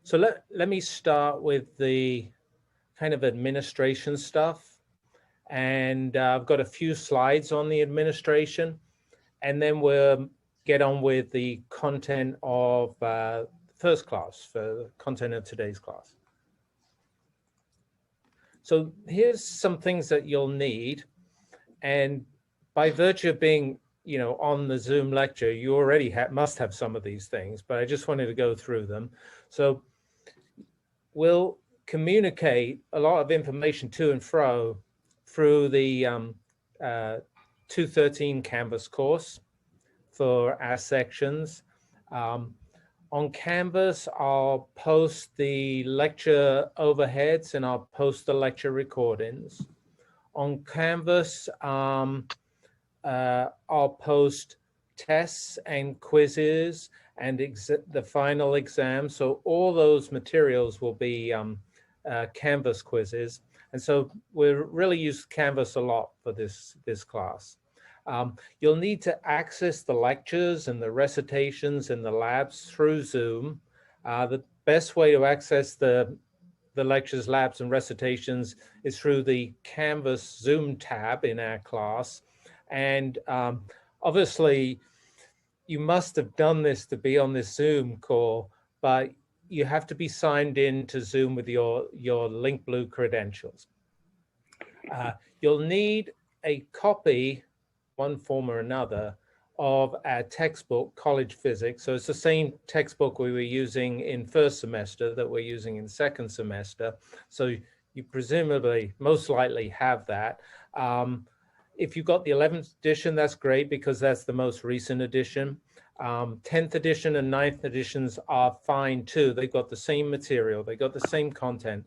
So let me start with the kind of administration stuff. And I've got a few slides on the administration, and then we'll get on with the content of first class, for the content of today's class. So here's some things that you'll need. And by virtue of being, on the Zoom lecture, you already must have some of these things, but I just wanted to go through them. So we'll communicate a lot of information to and fro through the 213 Canvas course for our sections. On Canvas, I'll post the lecture overheads and I'll post the lecture recordings. On Canvas, I'll post tests and quizzes and the final exam. So all those materials will be Canvas quizzes. And so we really use Canvas a lot for this class. You'll need to access the lectures and the recitations and the labs through Zoom. The best way to access the lectures, labs, and recitations is through the Canvas Zoom tab in our class. And obviously, you must have done this to be on this Zoom call, but you have to be signed in to Zoom with your Link Blue credentials. You'll need a copy, one form or another, of our textbook, College Physics. So it's the same textbook we were using in first semester that we're using in second semester. So you presumably, most likely have that. If you've got the 11th edition, that's great because that's the most recent edition. 10th edition and 9th editions are fine too. They've got the same material, they got the same content.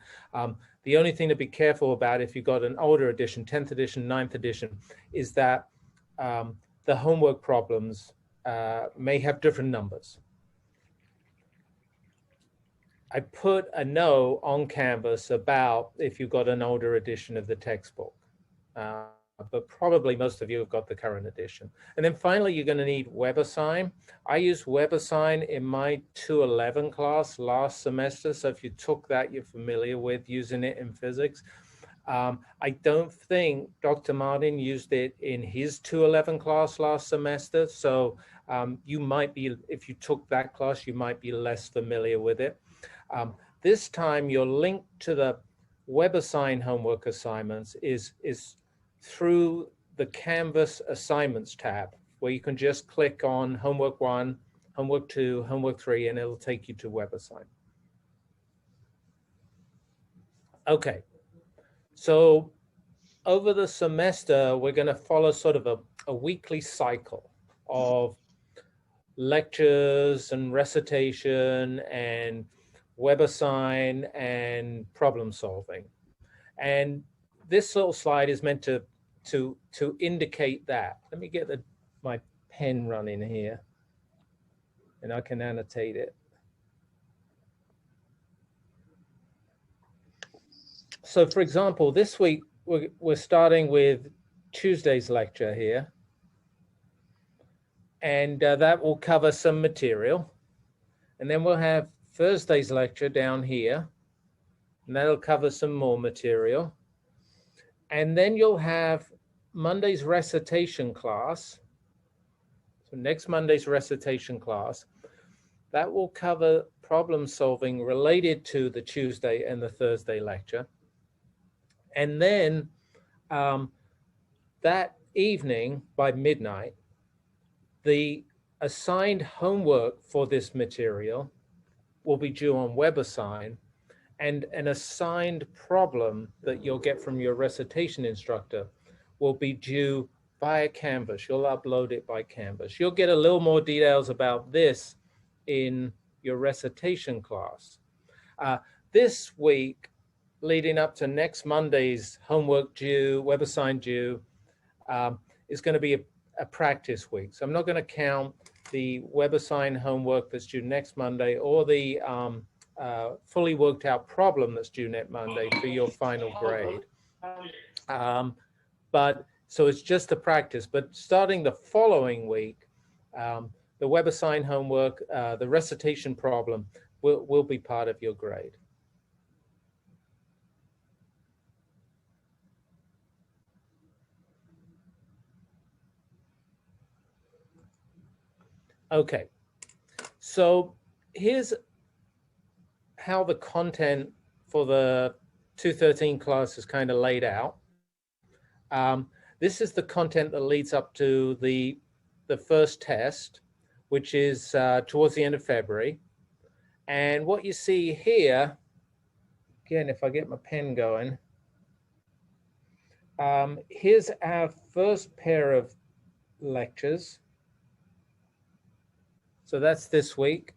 The only thing to be careful about if you've got an older edition, 10th edition, 9th edition, is that the homework problems may have different numbers. I put a note on Canvas about if you've got an older edition of the textbook, but probably most of you have got the current edition. And then finally, you're going to need WebAssign. I used WebAssign in my 211 class last semester. So if you took that, you're familiar with using it in physics. I don't think Dr. Martin used it in his 211 class last semester. So you might be, if you took that class, you might be less familiar with it. This time, your link to the WebAssign homework assignments is through the Canvas assignments tab, where you can just click on homework 1, homework 2, homework 3, and it'll take you to WebAssign. Okay, so over the semester, we're going to follow sort of a weekly cycle of lectures and recitation and WebAssign and problem solving. And this little slide is meant to indicate that. Let me get my pen running here and I can annotate it. So for example, this week we're starting with Tuesday's lecture here. And that will cover some material. And then we'll have Thursday's lecture down here. And that'll cover some more material. And then you'll have Monday's recitation class. So next Monday's recitation class, that will cover problem solving related to the Tuesday and the Thursday lecture. And then that evening by midnight, the assigned homework for this material will be due on WebAssign, and an assigned problem that you'll get from your recitation instructor will be due via Canvas. You'll upload it by Canvas. You'll get a little more details about this in your recitation class. This week, leading up to next Monday's homework due, WebAssign due, is going to be a practice week. So I'm not going to count the WebAssign homework that's due next Monday or the fully worked out problem that's due next Monday for your final grade. But so it's just a practice. But starting the following week, the WebAssign homework, the recitation problem, will be part of your grade. Okay, so here's how the content for the 213 class is kind of laid out. This is the content that leads up to the first test, which is towards the end of February. And what you see here, again, if I get my pen going, here's our first pair of lectures. So that's this week.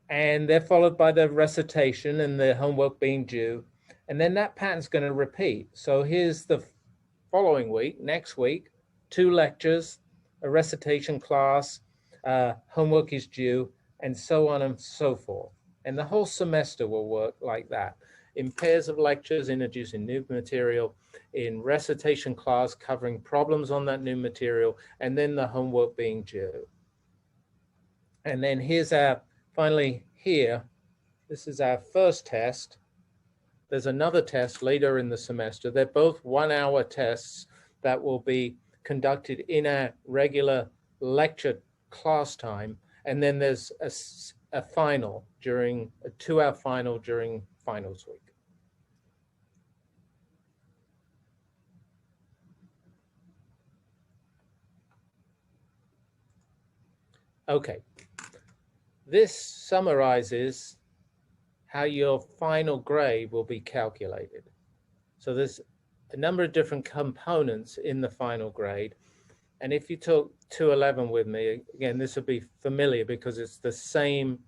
And they're followed by the recitation and the homework being due. And then that pattern's going to repeat. So here's the following week, next week, 2 lectures, a recitation class, homework is due, and so on and so forth. And the whole semester will work like that, in pairs of lectures, introducing new material, in recitation class, covering problems on that new material, and then the homework being due. And then here's our, finally here, this is our first test. There's another test later in the semester. They're both 1-hour tests that will be conducted in our regular lecture class time. And then there's a final during, a 2-hour final during finals week. Okay, this summarizes how your final grade will be calculated. So there's a number of different components in the final grade. And if you took 211 with me, again, this would be familiar because it's the same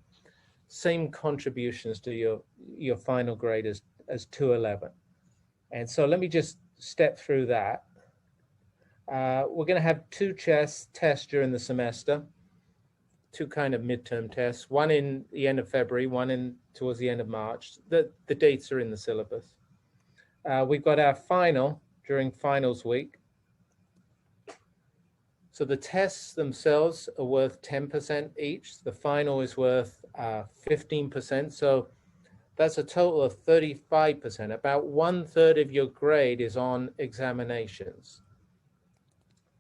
contributions to your final grade as 211. And so let me just step through that. We're going to have 2 tests during the semester, 2 kind of midterm tests, one in the end of February, one towards the end of March. The dates are in the syllabus. We've got our final during finals week. So the tests themselves are worth 10% each. The final is worth 15%. So that's a total of 35%. About 1/3 of your grade is on examinations.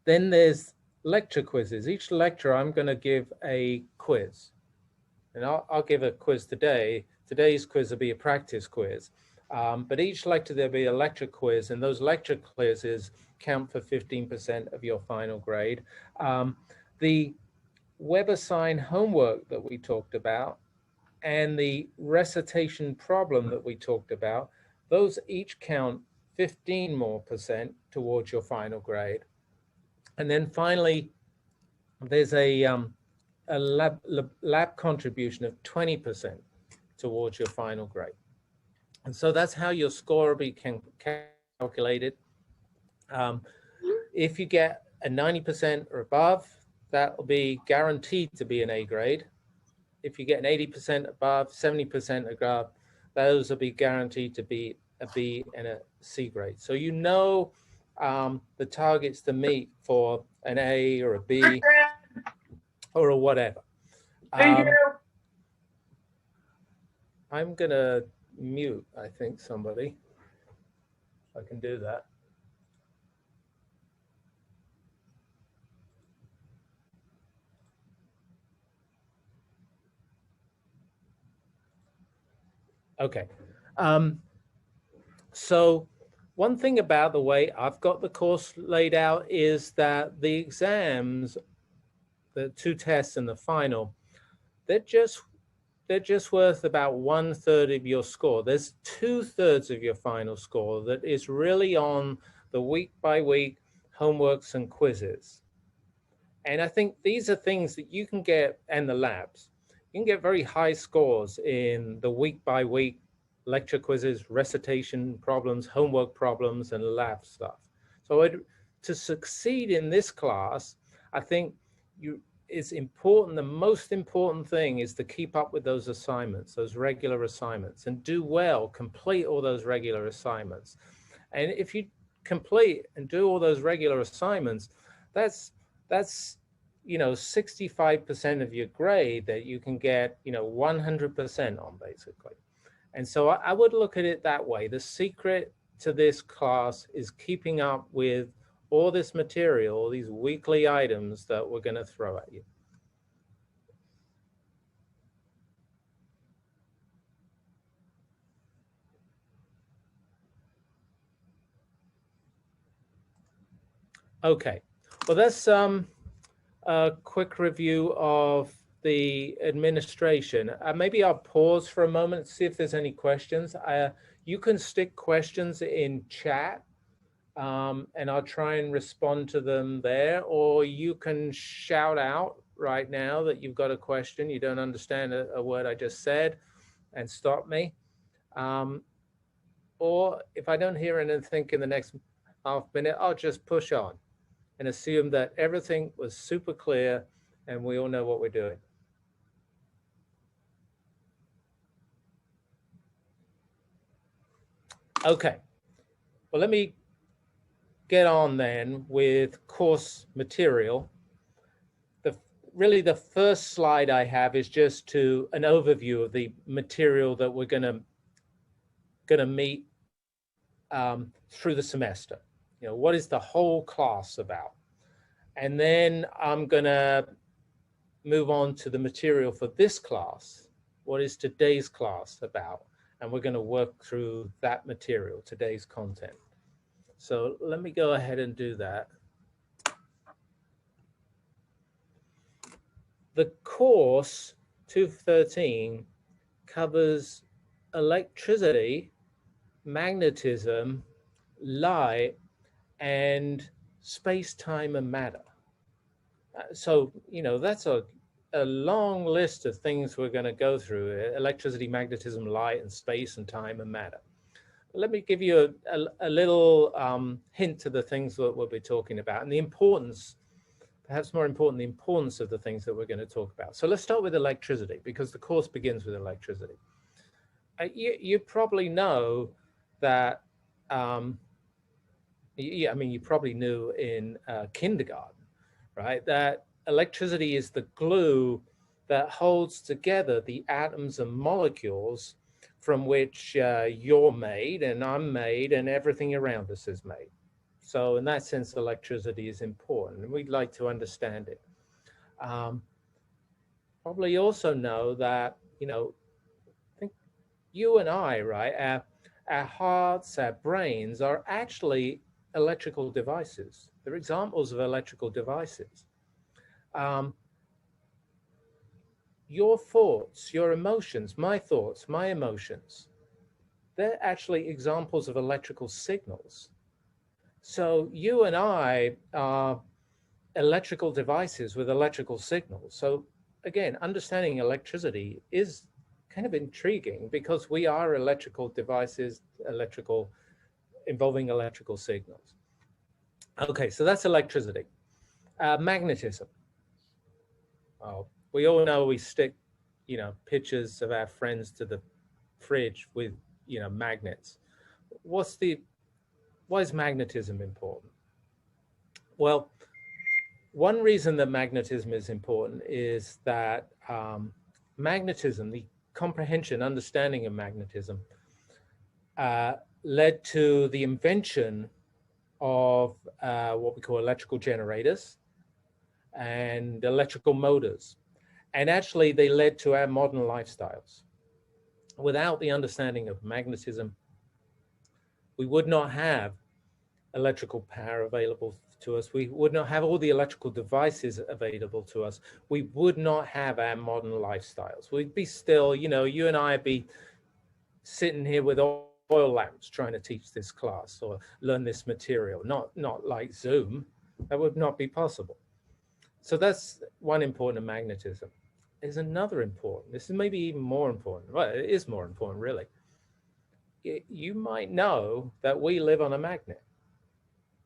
Then there's lecture quizzes. Each lecture, I'm going to give a quiz. And I'll give a quiz today. Today's quiz will be a practice quiz. But each lecture, there'll be a lecture quiz, and those lecture quizzes count for 15% of your final grade. The web-assigned homework that we talked about and the recitation problem that we talked about, those each count 15% more towards your final grade. And then finally, there's a lab contribution of 20% towards your final grade. And so that's how your score will be calculated. If you get a 90% or above, that will be guaranteed to be an A grade. If you get an 80% above, 70% above, those will be guaranteed to be a B and a C grade. So you know the targets to meet for an A or a B or a whatever. Thank you. I'm gonna mute, I think, somebody. I can do that. Okay. So one thing about the way I've got the course laid out is that the exams, the 2 tests and the final, they're just worth about 1/3 of your score. There's 2/3 of your final score that is really on the week by week homeworks and quizzes. And I think these are things that you can get, and the labs, you can get very high scores in the week by week lecture quizzes, recitation problems, homework problems, and lab stuff. So to succeed in this class, I think it's important. The most important thing is to keep up with those assignments, those regular assignments, and do well, complete all those regular assignments. And if you complete and do all those regular assignments, that's 65% of your grade that you can get 100% on, basically. And so I would look at it that way. The secret to this class is keeping up with all this material, all these weekly items that we're going to throw at you. Okay, well, that's a quick review of the administration. Maybe I'll pause for a moment, see if there's any questions. You can stick questions in chat, and I'll try and respond to them there, or you can shout out right now that you've got a question, you don't understand a word I just said, and stop me. Or if I don't hear anything in the next half minute, I'll just push on and assume that everything was super clear and we all know what we're doing. Okay, well, let me get on then with course material. Really the first slide I have is just an overview of the material that we're gonna meet through the semester. What is the whole class about? And then I'm gonna move on to the material for this class. What is today's class about? And we're gonna work through that material, today's content. So let me go ahead and do that. The course 213 covers electricity, magnetism, light, and space, time, and matter. So, that's a long list of things we're going to go through: electricity, magnetism, light, and space, and time, and matter. Let me give you a little hint to the things that we'll be talking about, and the importance, perhaps more important, the importance of the things that we're going to talk about. So let's start with electricity, because the course begins with electricity. You probably know that, you probably knew in kindergarten, right, that electricity is the glue that holds together the atoms and molecules from which you're made and I'm made and everything around us is made. So in that sense, electricity is important, and we'd like to understand it. Probably also know that, I think you and I, right, our hearts, our brains are actually electrical devices. They're examples of electrical devices. Your thoughts, your emotions, my thoughts, my emotions, they're actually examples of electrical signals. So you and I are electrical devices with electrical signals. So again, understanding electricity is kind of intriguing because we are electrical devices, involving electrical signals. Okay, so that's electricity. Magnetism. Oh, we all know we stick, pictures of our friends to the fridge with, magnets. Why is magnetism important? Well, one reason that magnetism is important is that magnetism, the comprehension, understanding of magnetism, led to the invention of what we call electrical generators and electrical motors. And actually, they led to our modern lifestyles. Without the understanding of magnetism, we would not have electrical power available to us. We would not have all the electrical devices available to us. We would not have our modern lifestyles. We'd be still, you and I would be sitting here with oil lamps trying to teach this class or learn this material, not like Zoom. That would not be possible. So that's one important of magnetism. There's another important, this is maybe even more important. Well, it is more important, really. You might know that we live on a magnet.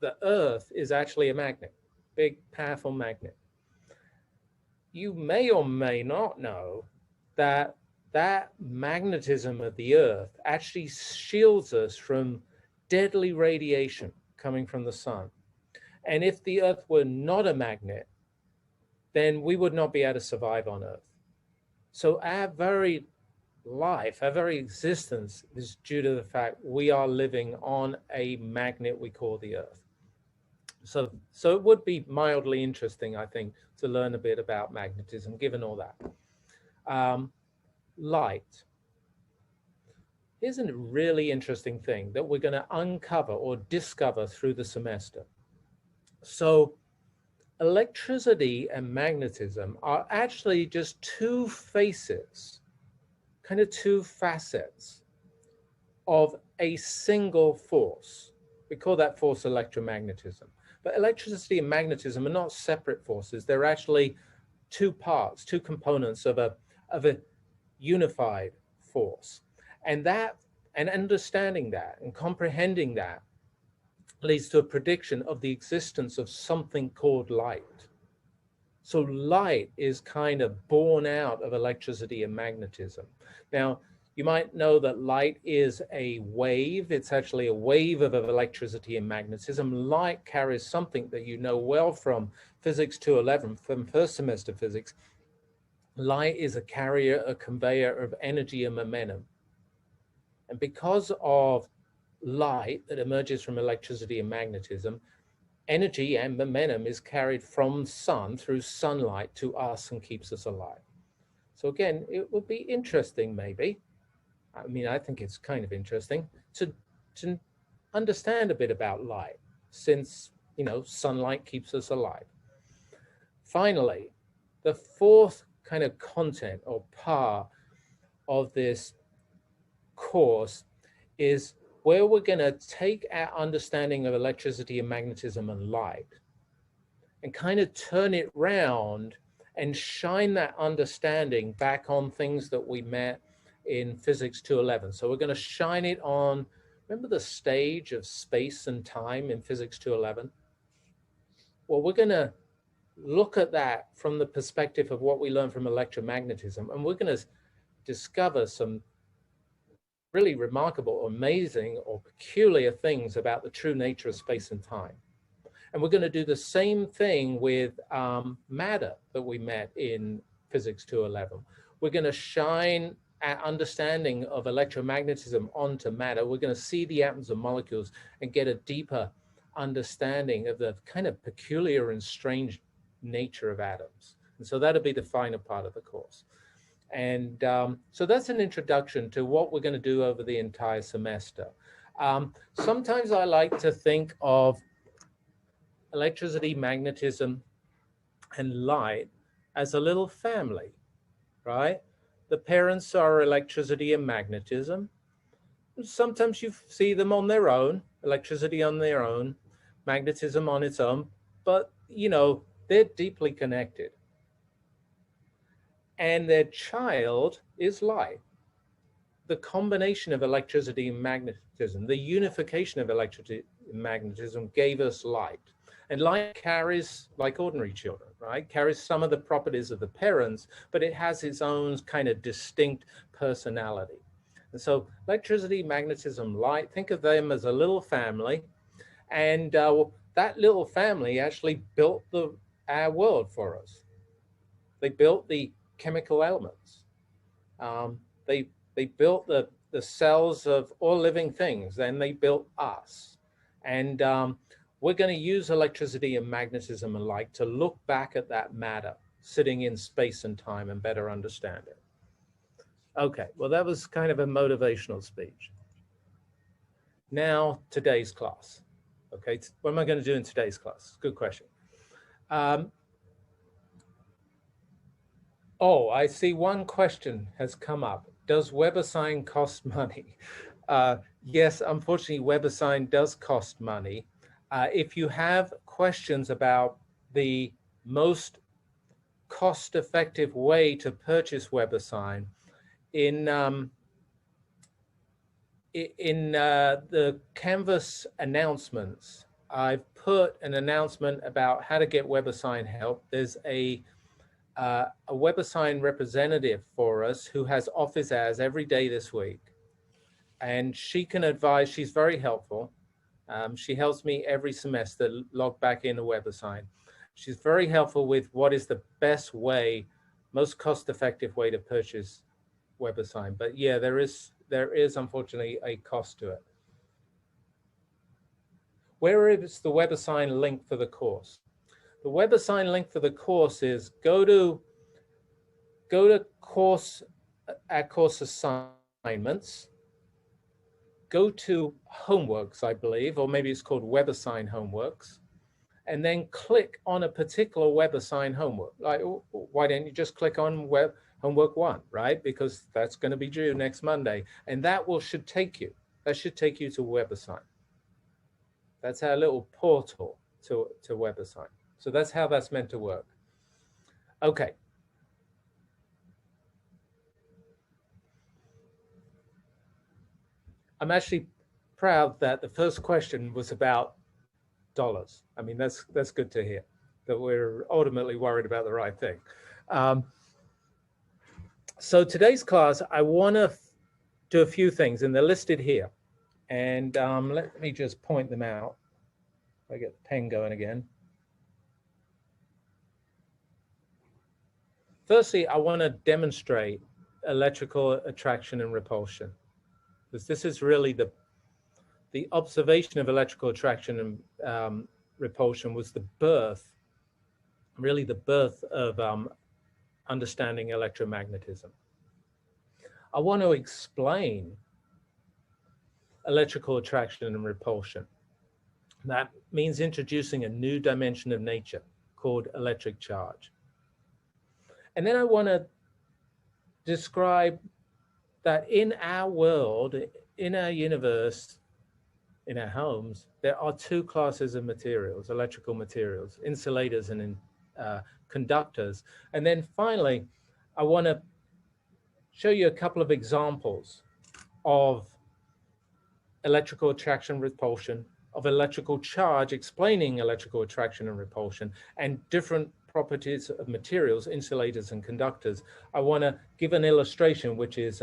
The Earth is actually a magnet, big, powerful magnet. You may or may not know that magnetism of the Earth actually shields us from deadly radiation coming from the sun. And if the Earth were not a magnet, then we would not be able to survive on Earth. So our very life, our very existence is due to the fact we are living on a magnet we call the Earth. So it would be mildly interesting, I think, to learn a bit about magnetism, given all that. Light. Here's a really interesting thing that we're going to uncover or discover through the semester. So electricity and magnetism are actually just two faces, kind of two facets of a single force. We call that force electromagnetism. But electricity and magnetism are not separate forces. They're actually two parts, two components of a unified force. And understanding that and comprehending that leads to a prediction of the existence of something called light. So light is kind of born out of electricity and magnetism. Now, you might know that light is a wave. It's actually a wave of electricity and magnetism. Light carries something that you know well from Physics 211, from first semester physics. Light is a carrier, a conveyor of energy and momentum. And because of light that emerges from electricity and magnetism, energy and momentum is carried from sun through sunlight to us and keeps us alive. So again, it would be interesting maybe, I mean, I think it's kind of interesting to understand a bit about light, since, you know, sunlight keeps us alive. Finally, the fourth kind of content or part of this course is where we're going to take our understanding of electricity and magnetism and light and kind of turn it round and shine that understanding back on things that we met in Physics 211. So we're going to shine it on, remember the stage of space and time in Physics 211? Well, we're going to look at that from the perspective of what we learned from electromagnetism, and we're going to discover some really remarkable, amazing, or peculiar things about the true nature of space and time. And we're going to do the same thing with matter that we met in Physics 211. We're going to shine our understanding of electromagnetism onto matter. We're going to see the atoms and molecules and get a deeper understanding of the kind of peculiar and strange nature of atoms. And so that'll be the final part of the course. And so that's an introduction to what we're going to do over the entire semester. Sometimes I like to think of electricity, magnetism, and light as a little family, right? The parents are electricity and magnetism. Sometimes you see them on their own, electricity on their own, magnetism on its own, but you know, they're deeply connected. And their child is light. The combination of electricity and magnetism, the unification of electricity and magnetism gave us light. And light carries, like ordinary children, right, carries some of the properties of the parents, but it has its own kind of distinct personality. And so electricity, magnetism, light, think of them as a little family. And that little family actually built our world for us. They built the chemical elements. They built the cells of all living things, and they built us. And we're going to use electricity and magnetism and light to look back at that matter sitting in space and time and better understand it. Okay, well, that was kind of a motivational speech. Now, today's class. Okay, what am I going to do in today's class? Good question. Oh, I see one question has come up. Does WebAssign cost money? Yes, unfortunately, WebAssign does cost money. If you have questions about the most cost-effective way to purchase WebAssign, in the Canvas announcements, I've put an announcement about how to get WebAssign help. There's a WebAssign representative for us who has office hours every day this week. And she can advise, she's very helpful. She helps me every semester log back into WebAssign. She's very helpful with what is the best way, most cost-effective way to purchase WebAssign. But yeah, there is unfortunately a cost to it. Where is the WebAssign link for the course? The WebAssign link for the course is go to course assignments, go to homeworks, I believe, or maybe it's called WebAssign homeworks, and then click on a particular WebAssign homework. Like, why don't you just click on homework 1, right? Because that's going to be due next Monday, and that should take you to WebAssign. That's our little portal to WebAssign. So that's how that's meant to work. Okay. I'm actually proud that the first question was about dollars. I mean, that's good to hear that we're ultimately worried about the right thing. So today's class, I want to do a few things, and they're listed here. And let me just point them out. If I get the pen going again. Firstly, I want to demonstrate electrical attraction and repulsion, because this is really the observation of electrical attraction and repulsion was the birth of understanding electromagnetism. I want to explain electrical attraction and repulsion. That means introducing a new dimension of nature called electric charge. And then I want to describe that in our world, in our universe, in our homes, there are 2 classes of materials, electrical materials, insulators and conductors. And then finally, I want to show you a couple of examples of electrical attraction repulsion, of electrical charge, explaining electrical attraction and repulsion, and different properties of materials, insulators and conductors. I want to give an illustration, which is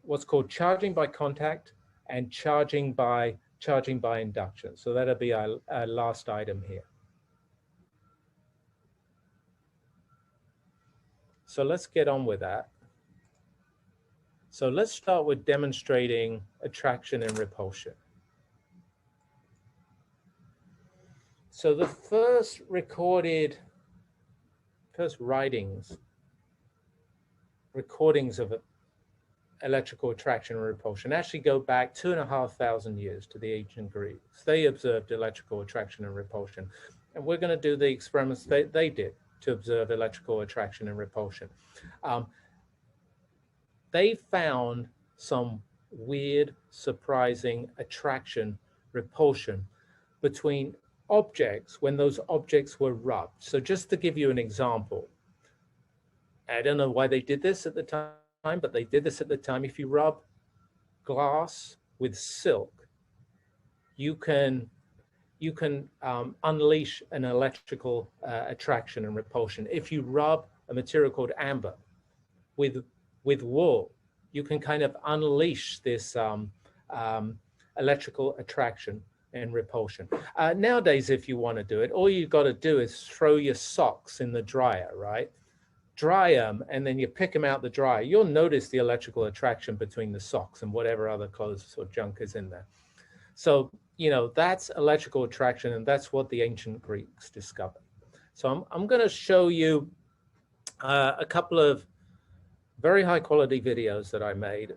what's called charging by contact and charging by induction. So that'll be our last item here. So let's get on with that. So let's start with demonstrating attraction and repulsion. So the first recordings of electrical attraction and repulsion actually go back 2,500 years to the ancient Greeks. They observed electrical attraction and repulsion. And we're going to do the experiments they did to observe electrical attraction and repulsion. They found some weird, surprising attraction, repulsion between objects when those objects were rubbed. So just to give you an example, I don't know why they did this at the time, but they did this at the time. If you rub glass with silk, you can unleash an electrical attraction and repulsion. If you rub a material called amber with wool, you can kind of unleash this electrical attraction and repulsion. Nowadays, if you want to do it, all you've got to do is throw your socks in the dryer, right? Dry them, and then you pick them out the dryer. You'll notice the electrical attraction between the socks and whatever other clothes or junk is in there. So, you know, that's electrical attraction, and that's what the ancient Greeks discovered. So I'm going to show you a couple of very high quality videos that I made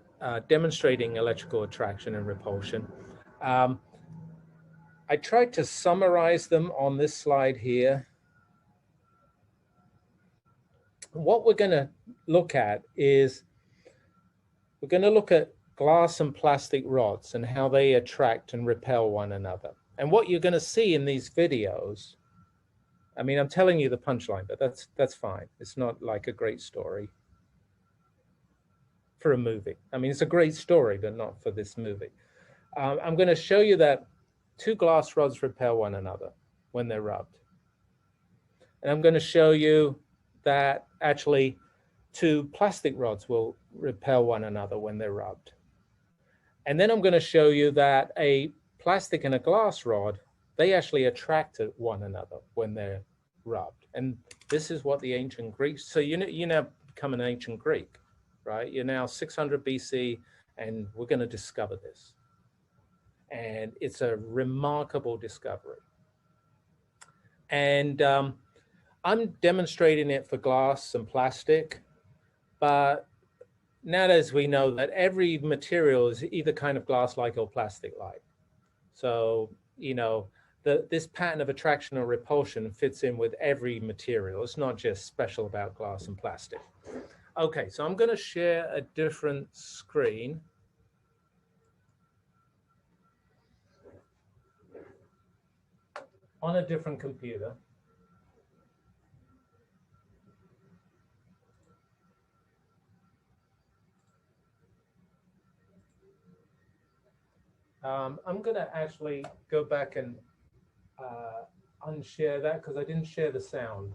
demonstrating electrical attraction and repulsion. I tried to summarize them on this slide here. What we're going to look at is we're going to look at glass and plastic rods and how they attract and repel one another. And what you're going to see in these videos, I mean, I'm telling you the punchline, but that's fine. It's not like a great story for a movie. I mean, it's a great story, but not for this movie. I'm going to show you that 2 glass rods repel one another when they're rubbed. And I'm going to show you that actually 2 plastic rods will repel one another when they're rubbed. And then I'm going to show you that a plastic and a glass rod, they actually attract one another when they're rubbed. And this is what the ancient Greeks, so you now become an ancient Greek, right? You're now 600 BC, and we're going to discover this. And it's a remarkable discovery. And I'm demonstrating it for glass and plastic, but nowadays we know that every material is either kind of glass-like or plastic-like. So, this pattern of attraction or repulsion fits in with every material. It's not just special about glass and plastic. Okay, so I'm going to share a different screen. On a different computer. I'm going to actually go back and unshare that because I didn't share the sound.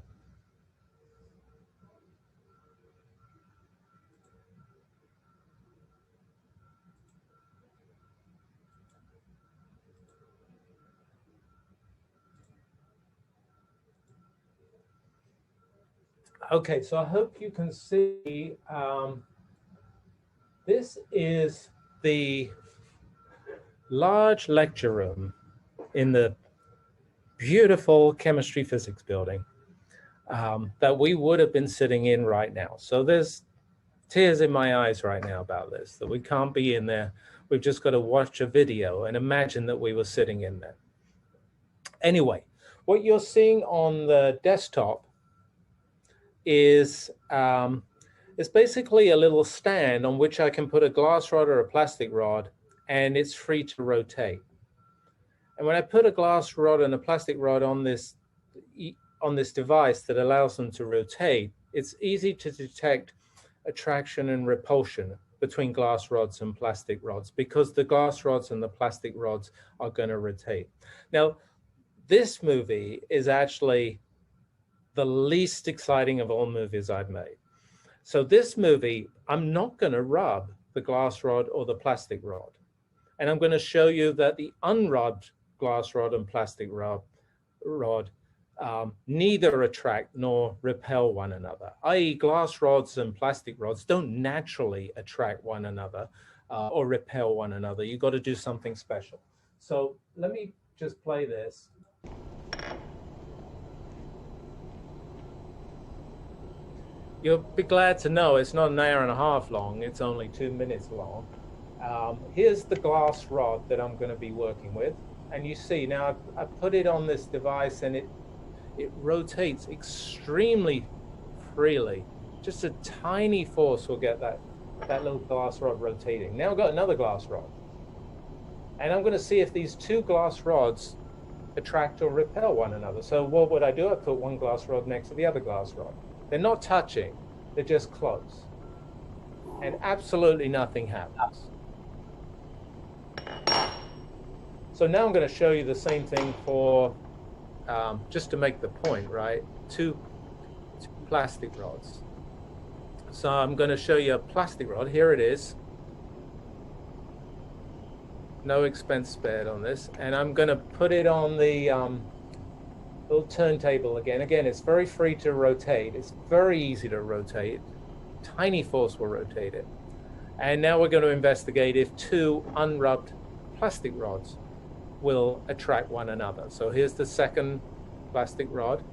Okay, so I hope you can see, this is the large lecture room in the beautiful chemistry physics building that we would have been sitting in right now. So there's tears in my eyes right now about this, that we can't be in there. We've just got to watch a video and imagine that we were sitting in there. Anyway, what you're seeing on the desktop is it's basically a little stand on which I can put a glass rod or a plastic rod, and it's free to rotate. And when I put a glass rod and a plastic rod on this device that allows them to rotate, it's easy to detect attraction and repulsion between glass rods and plastic rods because the glass rods and the plastic rods are going to rotate. Now, this movie is actually the least exciting of all movies I've made. So this movie, I'm not going to rub the glass rod or the plastic rod. And I'm going to show you that the unrubbed glass rod and plastic rod neither attract nor repel one another, i.e. glass rods and plastic rods don't naturally attract one another or repel one another. You've got to do something special. So let me just play this. You'll be glad to know it's not an hour and a half long, it's only 2 minutes long. Here's the glass rod that I'm going to be working with. And you see now I put it on this device and it rotates extremely freely. Just a tiny force will get that little glass rod rotating. Now I've got another glass rod. And I'm going to see if these two glass rods attract or repel one another. So what would I do? I put one glass rod next to the other glass rod. They're not touching, they're just close. And absolutely nothing happens. So now I'm going to show you the same thing for, just to make the point, right? Two plastic rods. So I'm going to show you a plastic rod. Here it is. No expense spared on this. And I'm going to put it on the little turntable again. Again, it's very free to rotate. It's very easy to rotate. Tiny force will rotate it. And now we're going to investigate if two unrubbed plastic rods will attract one another. So here's the second plastic rod.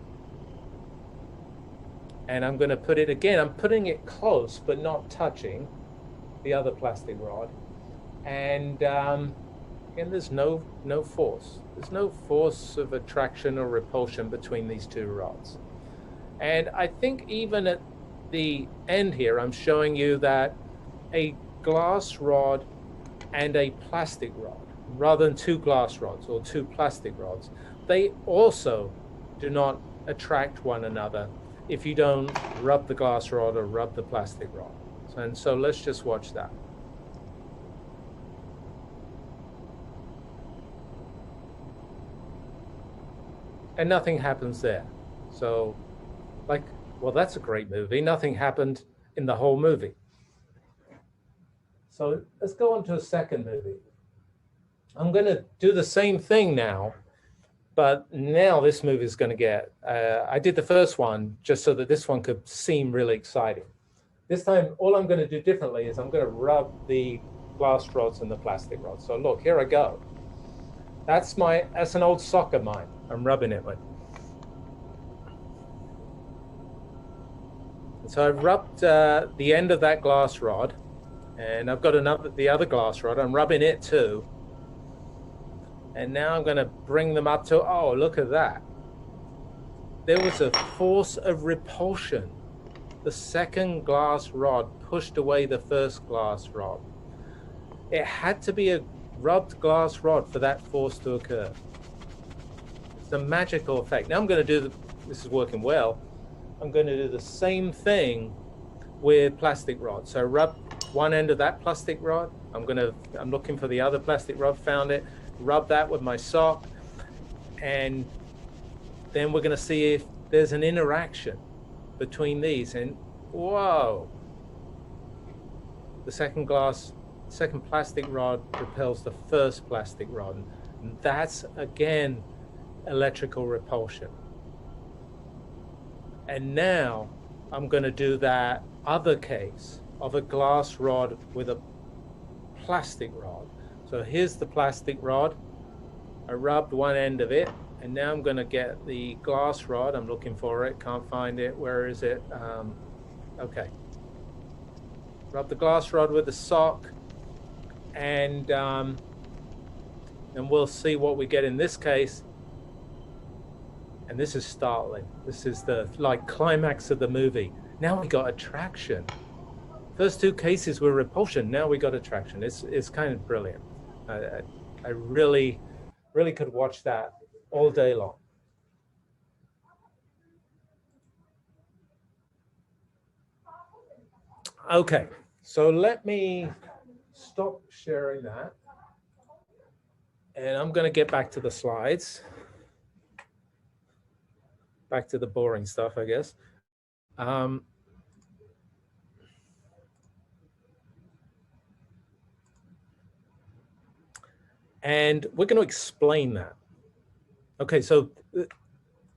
And I'm going to put it again. I'm putting it close, but not touching the other plastic rod. And again, there's no force. There's no force of attraction or repulsion between these two rods. And I think even at the end here, I'm showing you that a glass rod and a plastic rod, rather than two glass rods or two plastic rods, they also do not attract one another if you don't rub the glass rod or rub the plastic rod. And so let's just watch that. And nothing happens there. So, like, well, that's a great movie. Nothing happened in the whole movie. So let's go on to a second movie. I'm going to do the same thing now, But now this movie is going to get, I did the first one just so that this one could seem really exciting. This time, all I'm going to do differently is I'm going to rub the glass rods and the plastic rods. So look, here I go. That's an old sock of mine. I'm rubbing it with. And so I've rubbed the end of that glass rod, and I've got the other glass rod. I'm rubbing it too. And now I'm going to bring them up to, oh, look at that. There was a force of repulsion. The second glass rod pushed away the first glass rod. It had to be a rubbed glass rod for that force to occur. It's a magical effect. Now I'm going to do, this is working well, I'm going to do the same thing with plastic rods. So rub one end of that plastic rod. I'm looking for the other plastic rod, found it, rub that with my sock, and then we're going to see if there's an interaction between these. And whoa, the second plastic rod repels the first plastic rod, and that's again electrical repulsion. And now I'm going to do that other case of a glass rod with a plastic rod. So here's the plastic rod. I rubbed one end of it, and now I'm going to get the glass rod. I'm looking for it, can't find it. Where is it? Okay. Rub the glass rod with the sock, and we'll see what we get in this case. And this is startling. This is the climax of the movie. Now we got attraction. First two cases were repulsion. Now we got attraction. It's kind of brilliant. I really could watch that all day long. Okay, so let me stop sharing that. And I'm going to get back to the slides. Back to the boring stuff, I guess. And we're going to explain that. Okay, so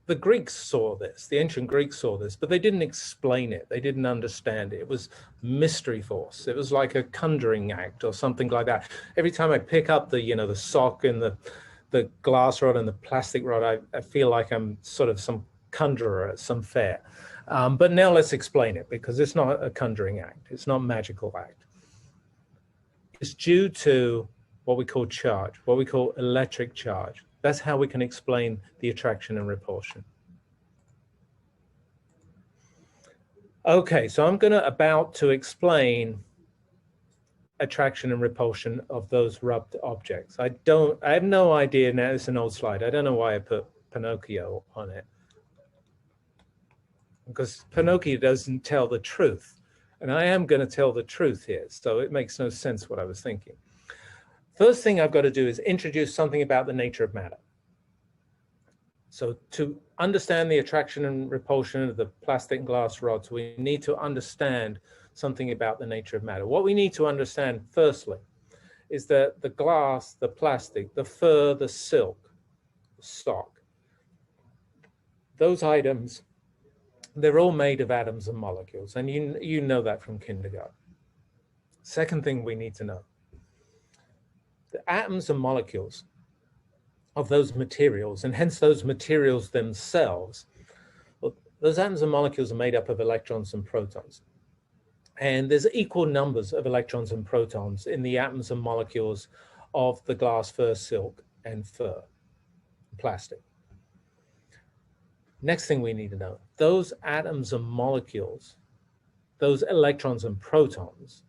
the Greeks saw this, the ancient Greeks saw this, but they didn't explain it. They didn't understand it. It was mystery force. It was like a conjuring act or something like that. Every time I pick up the sock and the glass rod and the plastic rod, I feel like I'm sort of some conjurer at some fair. But now let's explain it, because it's not a conjuring act. It's not a magical act. It's due to what we call charge, what we call electric charge. That's how we can explain the attraction and repulsion. Okay, so I'm about to explain attraction and repulsion of those rubbed objects. I have no idea now, it's an old slide. I don't know why I put Pinocchio on it, because Pinocchio doesn't tell the truth. And I am going to tell the truth here, so it makes no sense what I was thinking. First thing I've got to do is introduce something about the nature of matter. So to understand the attraction and repulsion of the plastic and glass rods, we need to understand something about the nature of matter. What we need to understand, firstly, is that the glass, the plastic, the fur, the silk, the sock, those items, they're all made of atoms and molecules, and you know that from kindergarten. Second thing we need to know, the atoms and molecules of those materials, and hence those materials themselves, well, those atoms and molecules are made up of electrons and protons. And there's equal numbers of electrons and protons in the atoms and molecules of the glass, fur, silk, and fur, plastic. Next thing we need to know, those atoms and molecules, those electrons and protons,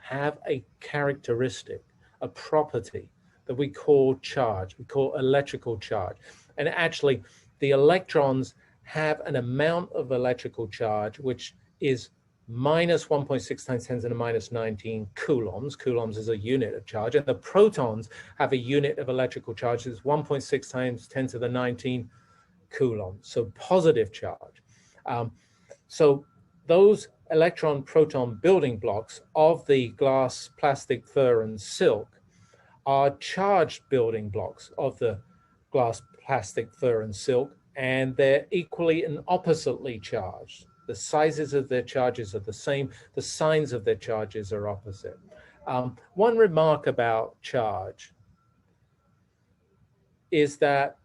have a characteristic, a property that we call charge, we call electrical charge. And actually, the electrons have an amount of electrical charge which is minus 1.6 times 10 to the minus 19 coulombs. Coulombs is a unit of charge. And the protons have a unit of electrical charge that's 1.6 times 10 to the 19 coulombs, so positive charge. So those electron-proton building blocks of the glass, plastic, fur, and silk are charged building blocks of the glass, plastic, fur, and silk, and they're equally and oppositely charged. The sizes of their charges are the same. The signs of their charges are opposite. One remark about charge is that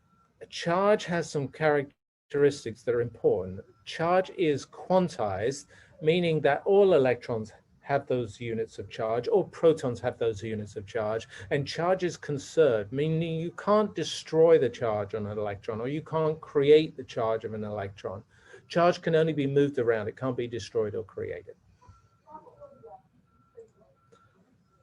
charge has some characteristics that are important. Charge is quantized, meaning that all electrons have those units of charge, all protons have those units of charge, and charge is conserved, meaning you can't destroy the charge on an electron, or you can't create the charge of an electron. Charge can only be moved around, it can't be destroyed or created.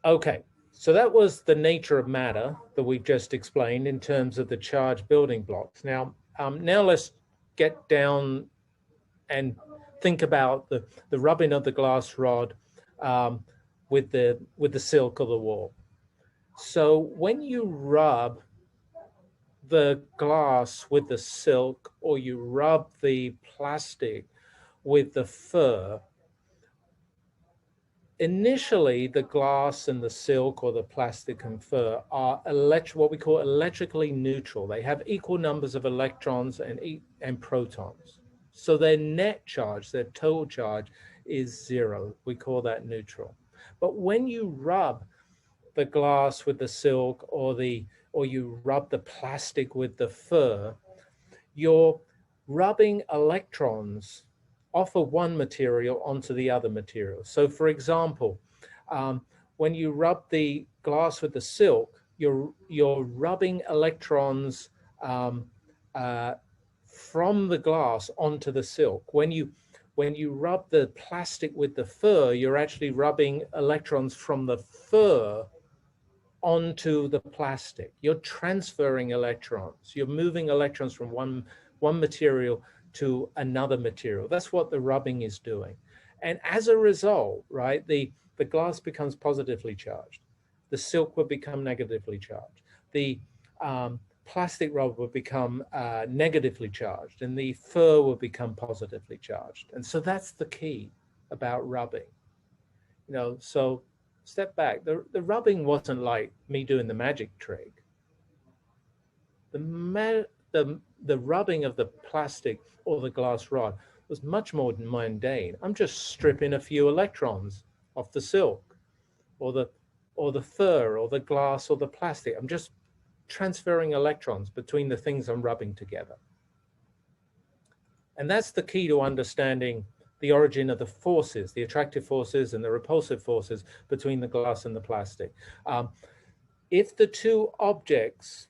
Okay, so that was the nature of matter that we've just explained in terms of the charge building blocks. Now let's get down and think about the rubbing of the glass rod with the silk or the wool. So when you rub the glass with the silk, or you rub the plastic with the fur, initially the glass and the silk or the plastic and fur are what we call electrically neutral. They have equal numbers of electrons and protons. So their net charge, their total charge, is zero. We call that neutral. But when you rub the glass with the silk, or you rub the plastic with the fur, you're rubbing electrons off of one material onto the other material. So for example, when you rub the glass with the silk, you're rubbing electrons from the glass onto the silk. When you rub the plastic with the fur, you're actually rubbing electrons from the fur onto the plastic. You're transferring electrons. You're moving electrons from one material to another material. That's what the rubbing is doing. And as a result, right, the glass becomes positively charged. The silk will become negatively charged. The plastic rod will become negatively charged, and the fur will become positively charged. And so that's the key about rubbing. You know, so step back. The rubbing wasn't like me doing the magic trick. The rubbing of the plastic or the glass rod was much more mundane. I'm just stripping a few electrons off the silk or the fur or the glass or the plastic. I'm just transferring electrons between the things I'm rubbing together. And that's the key to understanding the origin of the forces, the attractive forces and the repulsive forces between the glass and the plastic. If the two objects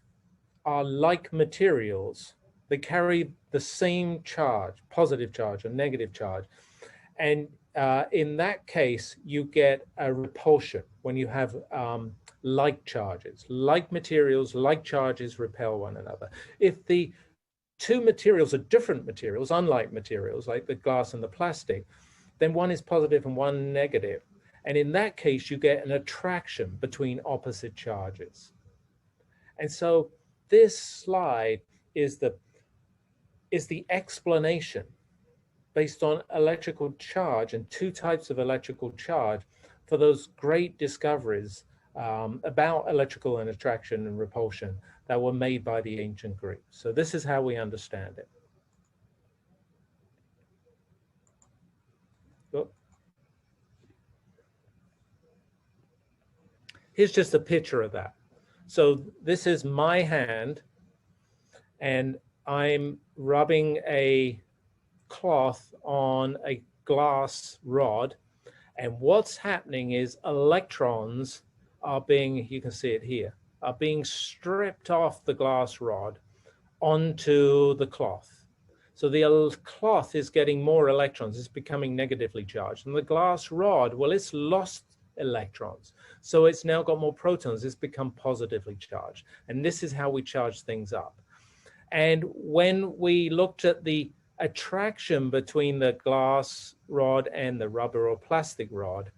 are like materials, they carry the same charge, positive charge or negative charge. And in that case, you get a repulsion when you have like charges. Like materials, like charges repel one another. If the two materials are different materials, unlike materials, like the glass and the plastic, then one is positive and one negative. And in that case, you get an attraction between opposite charges. And so this slide is the explanation based on electrical charge and two types of electrical charge for those great discoveries about electrical and attraction and repulsion that were made by the ancient Greeks. So this is how we understand it. Oh. Here's just a picture of that. So this is my hand, and I'm rubbing a cloth on a glass rod, and what's happening is electrons are being, you can see it here, are being stripped off the glass rod onto the cloth. So the cloth is getting more electrons, it's becoming negatively charged. And the glass rod, well, it's lost electrons. So it's now got more protons, it's become positively charged. And this is how we charge things up. And when we looked at the attraction between the glass rod and the rubber or plastic rod,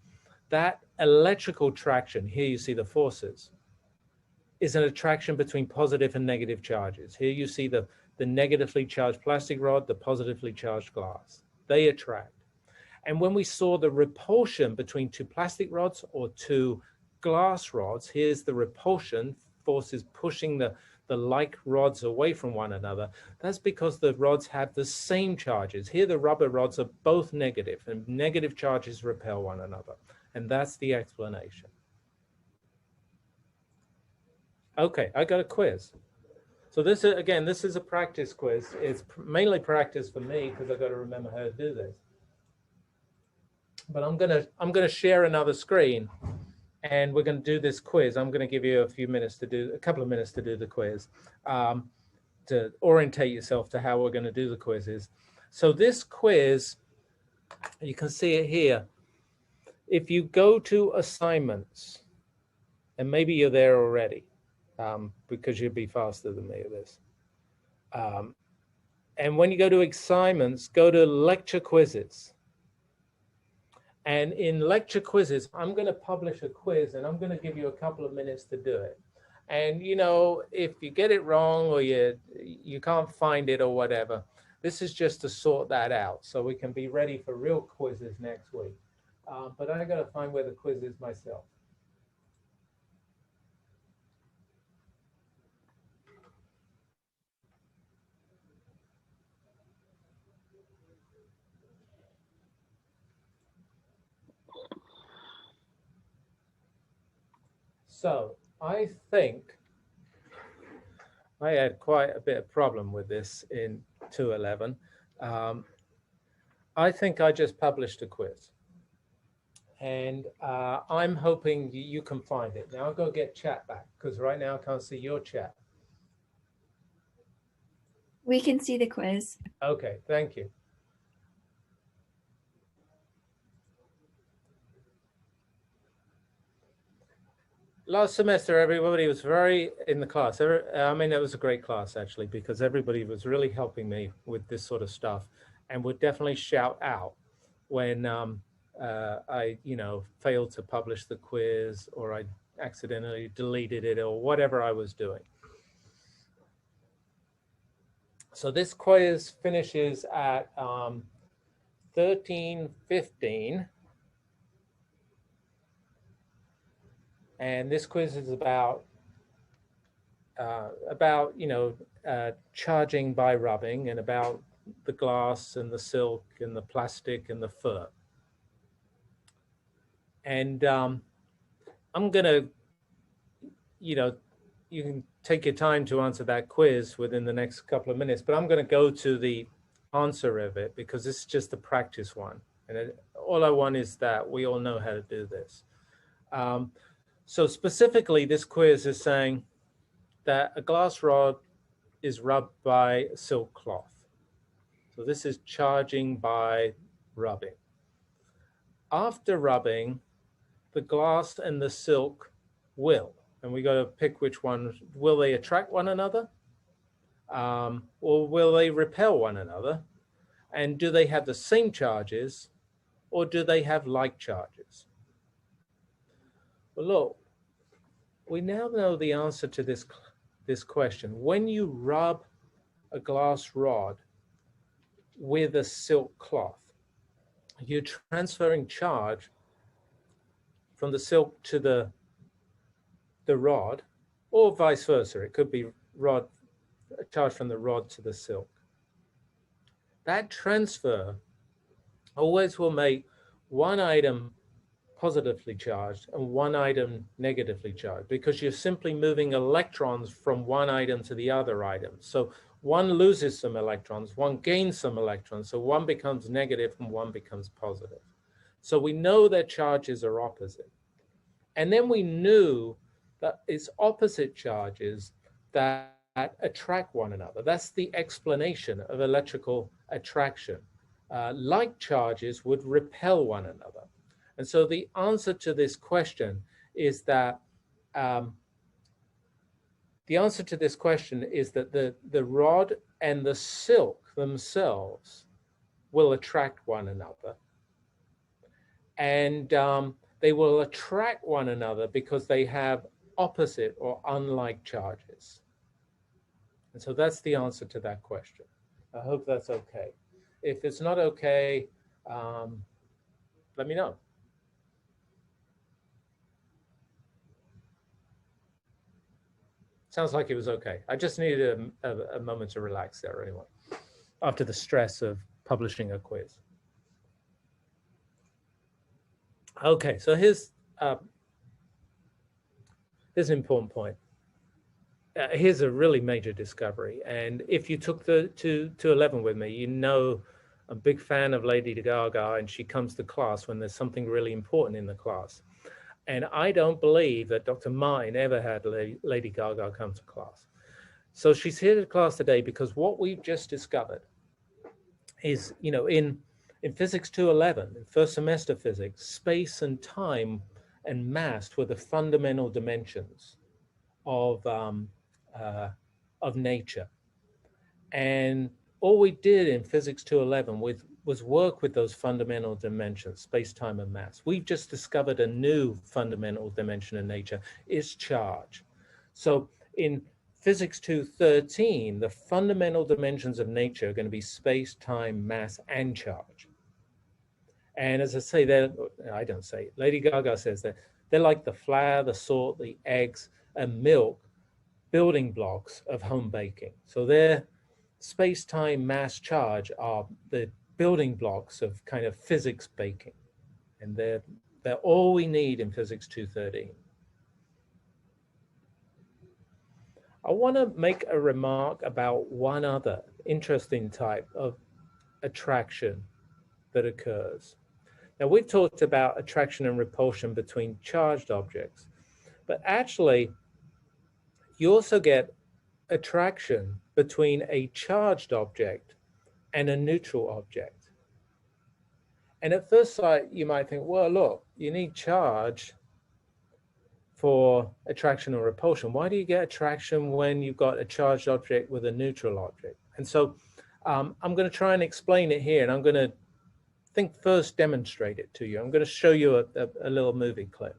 that electrical traction, here you see the forces, is an attraction between positive and negative charges. Here you see the negatively charged plastic rod, the positively charged glass. They attract. And when we saw the repulsion between two plastic rods or two glass rods, here's the repulsion, forces pushing the the like rods away from one another, that's because the rods have the same charges. Here, the rubber rods are both negative, and negative charges repel one another. And that's the explanation. Okay, I got a quiz. So this is, again, this is a practice quiz. It's mainly practice for me because I've got to remember how to do this. But I'm gonna share another screen, and we're going to do this quiz. I'm going to give you a couple of minutes to do the quiz, to orientate yourself to how we're going to do the quizzes. So this quiz, you can see it here. If you go to assignments, and maybe you're there already, because you'd be faster than me at this. And when you go to assignments, go to lecture quizzes. And in lecture quizzes, I'm going to publish a quiz, and I'm going to give you a couple of minutes to do it. And, you know, if you get it wrong or you can't find it or whatever, this is just to sort that out so we can be ready for real quizzes next week. But I got to find where the quiz is myself. So I think I had quite a bit of problem with this in 211. I think I just published a quiz, and I'm hoping you can find it. Now I'll go get chat back because right now I can't see your chat. We can see the quiz. Okay, thank you. Last semester, everybody was very in the class. I mean, it was a great class, actually, because everybody was really helping me with this sort of stuff and would definitely shout out when I, failed to publish the quiz or I accidentally deleted it or whatever I was doing. So this quiz finishes at 13:15. And this quiz is about charging by rubbing and about the glass and the silk and the plastic and the fur. And I'm going to, you can take your time to answer that quiz within the next couple of minutes, but I'm going to go to the answer of it because this is just the practice one. And all I want is that we all know how to do this. So specifically, this quiz is saying that a glass rod is rubbed by silk cloth. So this is charging by rubbing. After rubbing, the glass and the silk will, and we got to pick which one, will they attract one another? Or will they repel one another? And do they have the same charges or do they have like charges? Well, look, we now know the answer to this question. When you rub a glass rod with a silk cloth, you're transferring charge from the silk to the rod, or vice versa. It could be charge from the rod to the silk. That transfer always will make one item positively charged and one item negatively charged because you're simply moving electrons from one item to the other item. So one loses some electrons, one gains some electrons. So one becomes negative and one becomes positive. So we know that charges are opposite. And then we knew that it's opposite charges that attract one another. That's the explanation of electrical attraction. Like charges would repel one another. And so the answer to this question is that the rod and the silk themselves will attract one another. And they will attract one another because they have opposite or unlike charges. And so that's the answer to that question. I hope that's okay. If it's not okay, let me know. Sounds like it was okay. I just needed a moment to relax there anyway, after the stress of publishing a quiz. Okay, so here's an important point. Here's a really major discovery. And if you took the 211 with me, you know I'm a big fan of Lady Gaga, and she comes to class when there's something really important in the class. And I don't believe that Dr. Martin ever had Lady Gaga come to class. So she's here to class today because what we've just discovered is, you know, in Physics 211, in first semester physics, space and time and mass were the fundamental dimensions of nature. And all we did in Physics 211 was work with those fundamental dimensions, space, time, and mass. We've just discovered a new fundamental dimension in nature, is charge. So in Physics 213, the fundamental dimensions of nature are going to be space, time, mass, and charge. And as I say, I don't say, Lady Gaga says that they're like the flour, the salt, the eggs, and milk building blocks of home baking. So they're space, time, mass, charge are the building blocks of kind of physics baking. And they're all we need in Physics 213. I want to make a remark about one other interesting type of attraction that occurs. Now, we've talked about attraction and repulsion between charged objects, but actually, you also get attraction between a charged object and a neutral object. And at first sight, you might think, well, look, you need charge for attraction or repulsion. Why do you get attraction when you've got a charged object with a neutral object? And so I'm going to try and explain it here, and I'm going to first demonstrate it to you. I'm going to show you a little movie clip.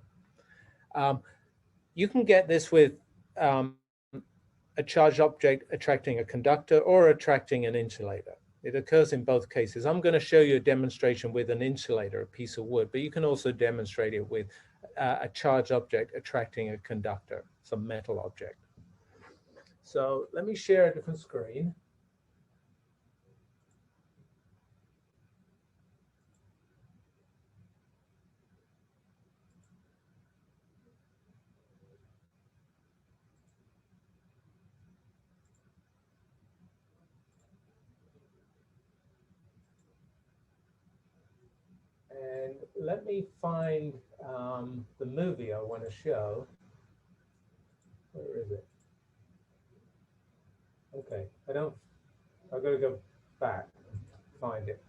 You can get this with a charged object attracting a conductor or attracting an insulator. It occurs in both cases. I'm going to show you a demonstration with an insulator, a piece of wood, but you can also demonstrate it with a charged object attracting a conductor, some metal object. So let me share a different screen. And let me find the movie I want to show. Where is it? Okay, I've got to go back and find it.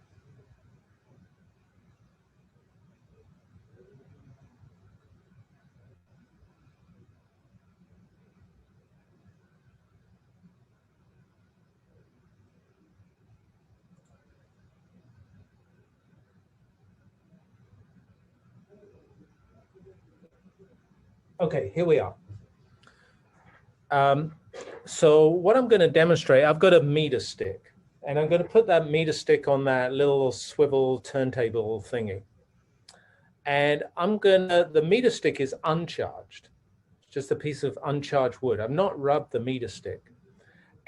Okay, here we are. So what I'm going to demonstrate, I've got a meter stick, and I'm going to put that meter stick on that little swivel turntable thingy. And the meter stick is uncharged, just a piece of uncharged wood. I've not rubbed the meter stick.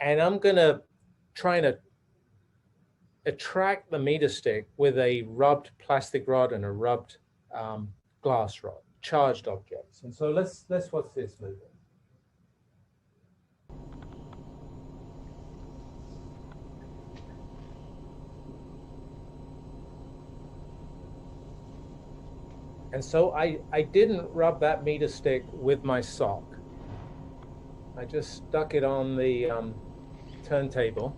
And I'm going to try and attract the meter stick with a rubbed plastic rod and a rubbed glass rod, charged objects. And so let's watch this movie. And so I didn't rub that meter stick with my sock. I just stuck it on the turntable.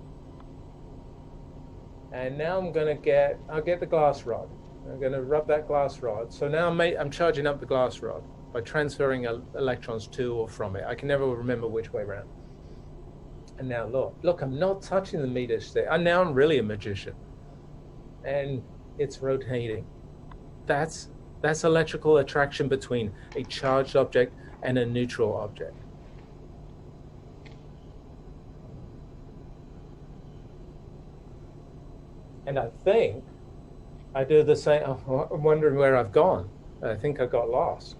And now I'll get the glass rod. I'm going to rub that glass rod. So now I'm charging up the glass rod by transferring electrons to or from it. I can never remember which way around. And now look, I'm not touching the meter stick. Now I'm really a magician. And it's rotating. That's electrical attraction between a charged object and a neutral object. And I think I do the same. I'm wondering where I've gone. I think I got lost.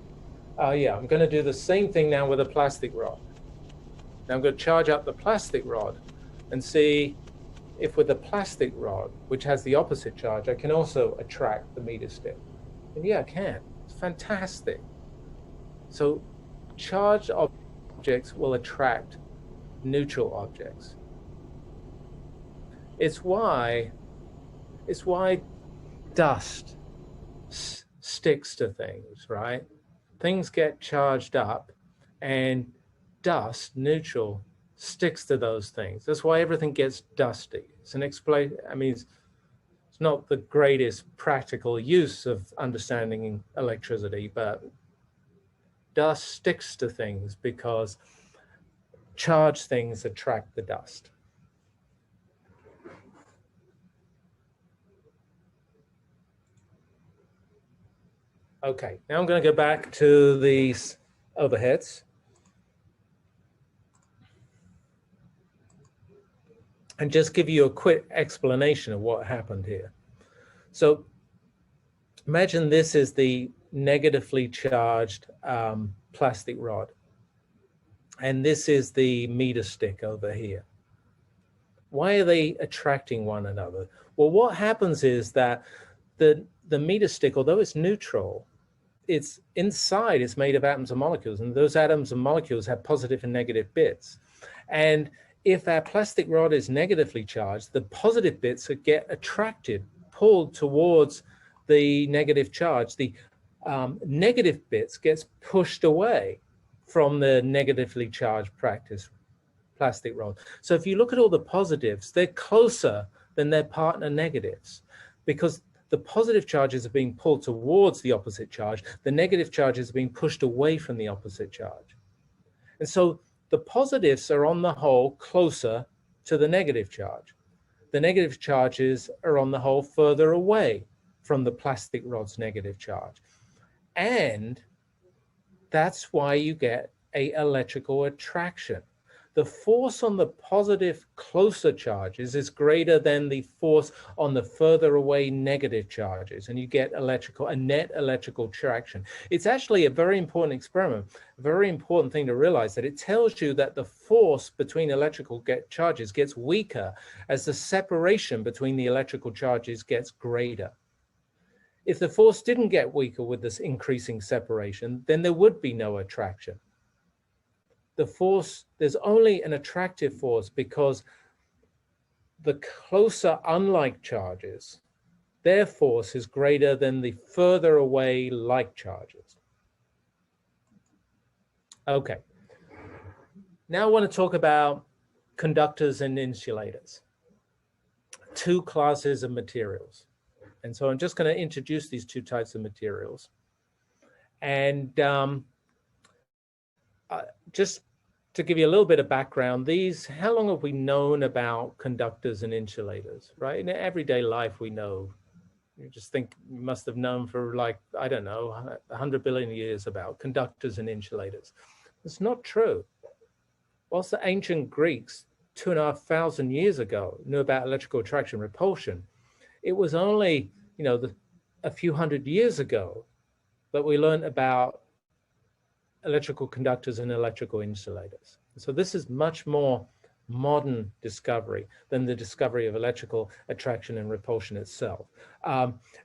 Yeah, I'm going to do the same thing now with a plastic rod. Now I'm going to charge up the plastic rod and see if with the plastic rod, which has the opposite charge, I can also attract the meter stick. And yeah, I can. It's fantastic. So charged objects will attract neutral objects. It's why dust sticks to things, right? Things get charged up and dust, neutral, sticks to those things. That's why everything gets dusty. It's an it's not the greatest practical use of understanding electricity, but dust sticks to things because charged things attract the dust. Okay, now I'm going to go back to these overheads. And just give you a quick explanation of what happened here. So imagine this is the negatively charged plastic rod. And this is the meter stick over here. Why are they attracting one another? Well, what happens is that the meter stick, although it's neutral, it's inside is made of atoms and molecules, and those atoms and molecules have positive and negative bits. And if our plastic rod is negatively charged, the positive bits get attracted, pulled towards the negative charge. The negative bits gets pushed away from the negatively charged plastic rod. So if you look at all the positives, they're closer than their partner negatives because the positive charges are being pulled towards the opposite charge. The negative charges are being pushed away from the opposite charge. And so the positives are on the whole closer to the negative charge. The negative charges are on the whole further away from the plastic rod's negative charge. And that's why you get an electrical attraction. The force on the positive closer charges is greater than the force on the further away negative charges, and you get a net electrical attraction. It's actually a very important experiment, a very important thing to realize, that it tells you that the force between electrical charges gets weaker as the separation between the electrical charges gets greater. If the force didn't get weaker with this increasing separation, then there would be no attraction. The force, there's only an attractive force because the closer unlike charges, their force is greater than the further away like charges. Okay. Now I want to talk about conductors and insulators, two classes of materials. And so I'm just going to introduce these two types of materials. And just to give you a little bit of background, how long have we known about conductors and insulators, right? In everyday life, we know. You just think you must have known for like, I don't know, 100 billion years about conductors and insulators. It's not true. Whilst the ancient Greeks, 2,500 years ago, knew about electrical attraction and repulsion, it was only, a few hundred years ago that we learned about electrical conductors and electrical insulators. So this is much more modern discovery than the discovery of electrical attraction and repulsion itself.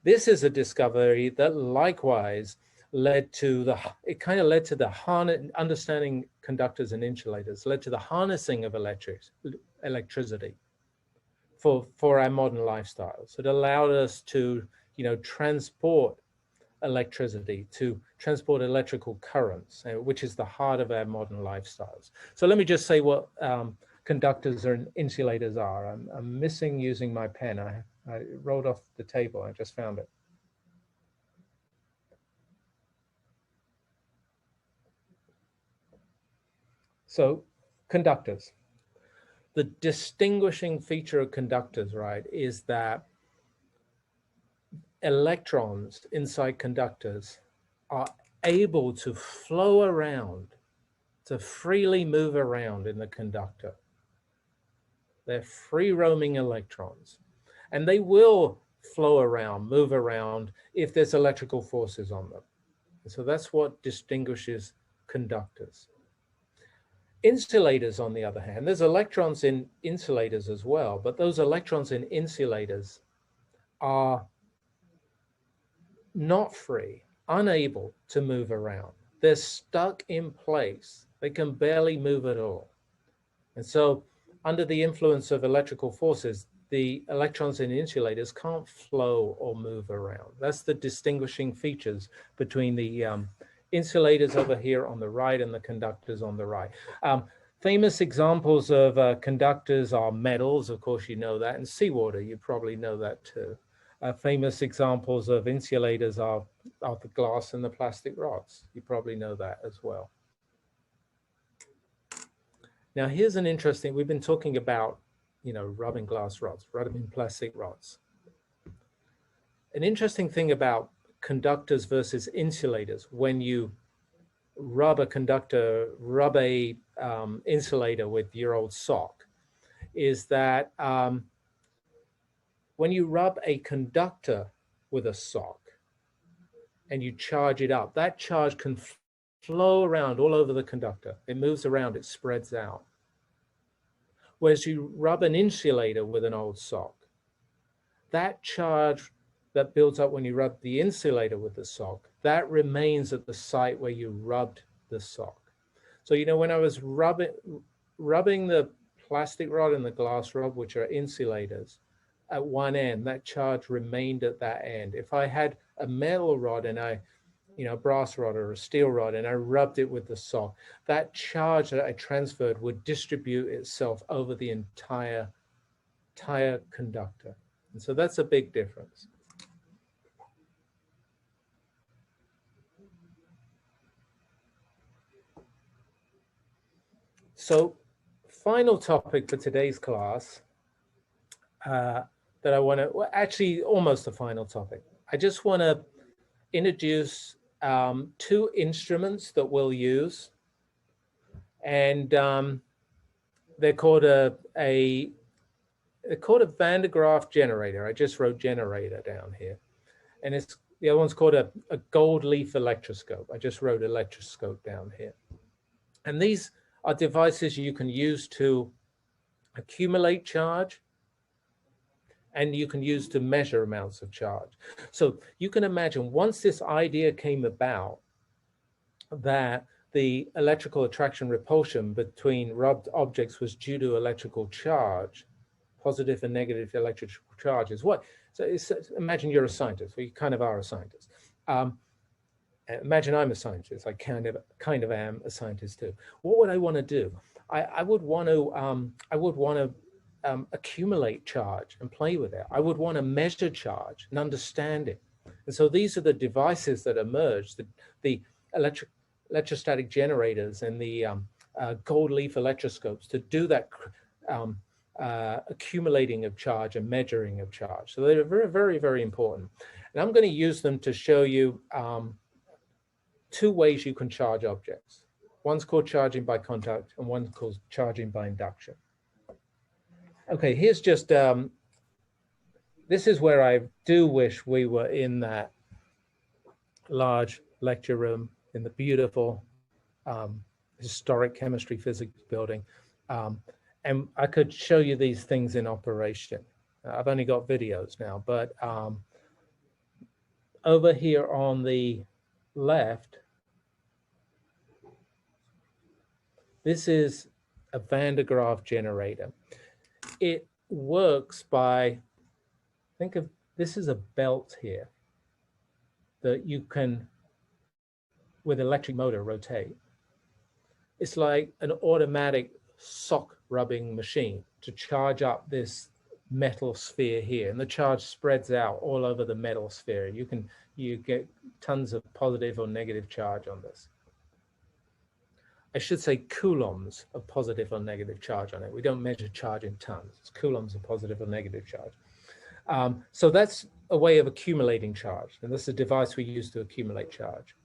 This is a discovery that likewise led to the understanding conductors and insulators, led to the harnessing of electricity for our modern lifestyles. It allowed us to, transport electricity, to transport electrical currents, which is the heart of our modern lifestyles. So let me just say what conductors and insulators are. I'm missing using my pen. I rolled off the table. I just found it. So conductors. The distinguishing feature of conductors, right, is that electrons inside conductors are able to flow around, to freely move around in the conductor. They're free roaming electrons, and they will flow around, move around if there's electrical forces on them. And so that's what distinguishes conductors. Insulators, on the other hand, there's electrons in insulators as well, but those electrons in insulators are not free, unable to move around. They're stuck in place. They can barely move at all. And so under the influence of electrical forces, the electrons in insulators can't flow or move around. That's the distinguishing features between the insulators over here on the right and the conductors on the right. Famous examples of conductors are metals, of course you know that, and seawater, you probably know that too. Famous examples of insulators are the glass and the plastic rods. You probably know that as well. Now here's an interesting, we've been talking about, rubbing glass rods, rubbing plastic rods. An interesting thing about conductors versus insulators, when you rub a insulator with your old sock, is that when you rub a conductor with a sock and you charge it up, that charge can flow around all over the conductor. It moves around, it spreads out. Whereas you rub an insulator with an old sock, that charge that builds up when you rub the insulator with the sock, that remains at the site where you rubbed the sock. So, when I was rubbing the plastic rod and the glass rod, which are insulators, at one end, that charge remained at that end. If I had a metal rod and a brass rod or a steel rod, and I rubbed it with the sock, that charge that I transferred would distribute itself over the entire conductor. And so that's a big difference. So final topic for today's class that I want to, well, actually almost the final topic. I just want to introduce two instruments that we'll use, and they're called a Van de Graaff generator. I just wrote generator down here, and the other one's called a gold leaf electroscope. I just wrote electroscope down here, and these are devices you can use to accumulate charge, and you can use to measure amounts of charge. So you can imagine, once this idea came about that the electrical attraction repulsion between rubbed objects was due to electrical charge, positive and negative electrical charges. Imagine you're a scientist, or you kind of are a scientist. Imagine I'm a scientist. I kind of am a scientist too. What would I want to do? I would want to accumulate charge and play with it. I would want to measure charge and understand it. And so these are the devices that emerged, the electrostatic generators and the gold leaf electroscopes, to do that accumulating of charge and measuring of charge. So they're very, very, very important. And I'm going to use them to show you two ways you can charge objects. One's called charging by contact, and one's called charging by induction. Okay, here's just, this is where I do wish we were in that large lecture room in the beautiful historic chemistry physics building. And I could show you these things in operation. I've only got videos now, but over here on the left, this is a Van de Graaff generator. It works by, think of, this is a belt here that you can, with electric motor, rotate. It's like an automatic sock rubbing machine to charge up this metal sphere here, and the charge spreads out all over the metal sphere. You get tons of positive or negative charge on this. I should say coulombs of positive or negative charge on it. We don't measure charge in tons. It's coulombs of positive or negative charge. So that's a way of accumulating charge, and this is a device we use to accumulate charge.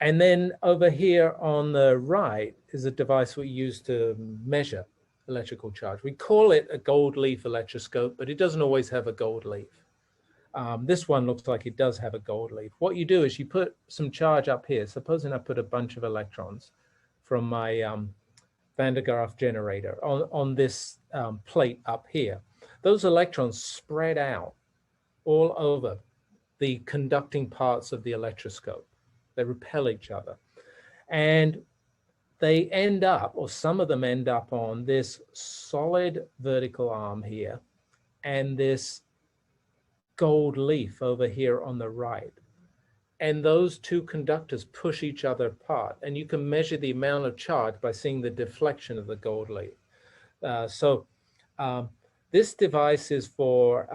And then over here on the right is a device we use to measure electrical charge. We call it a gold leaf electroscope, but it doesn't always have a gold leaf. This one looks like it does have a gold leaf. What you do is you put some charge up here. Supposing I put a bunch of electrons from my Van de Graaff generator on this plate up here. Those electrons spread out all over the conducting parts of the electroscope. They repel each other. And they end up, or some of them end up on this solid vertical arm here and this gold leaf over here on the right. And those two conductors push each other apart. And you can measure the amount of charge by seeing the deflection of the gold leaf. This device is for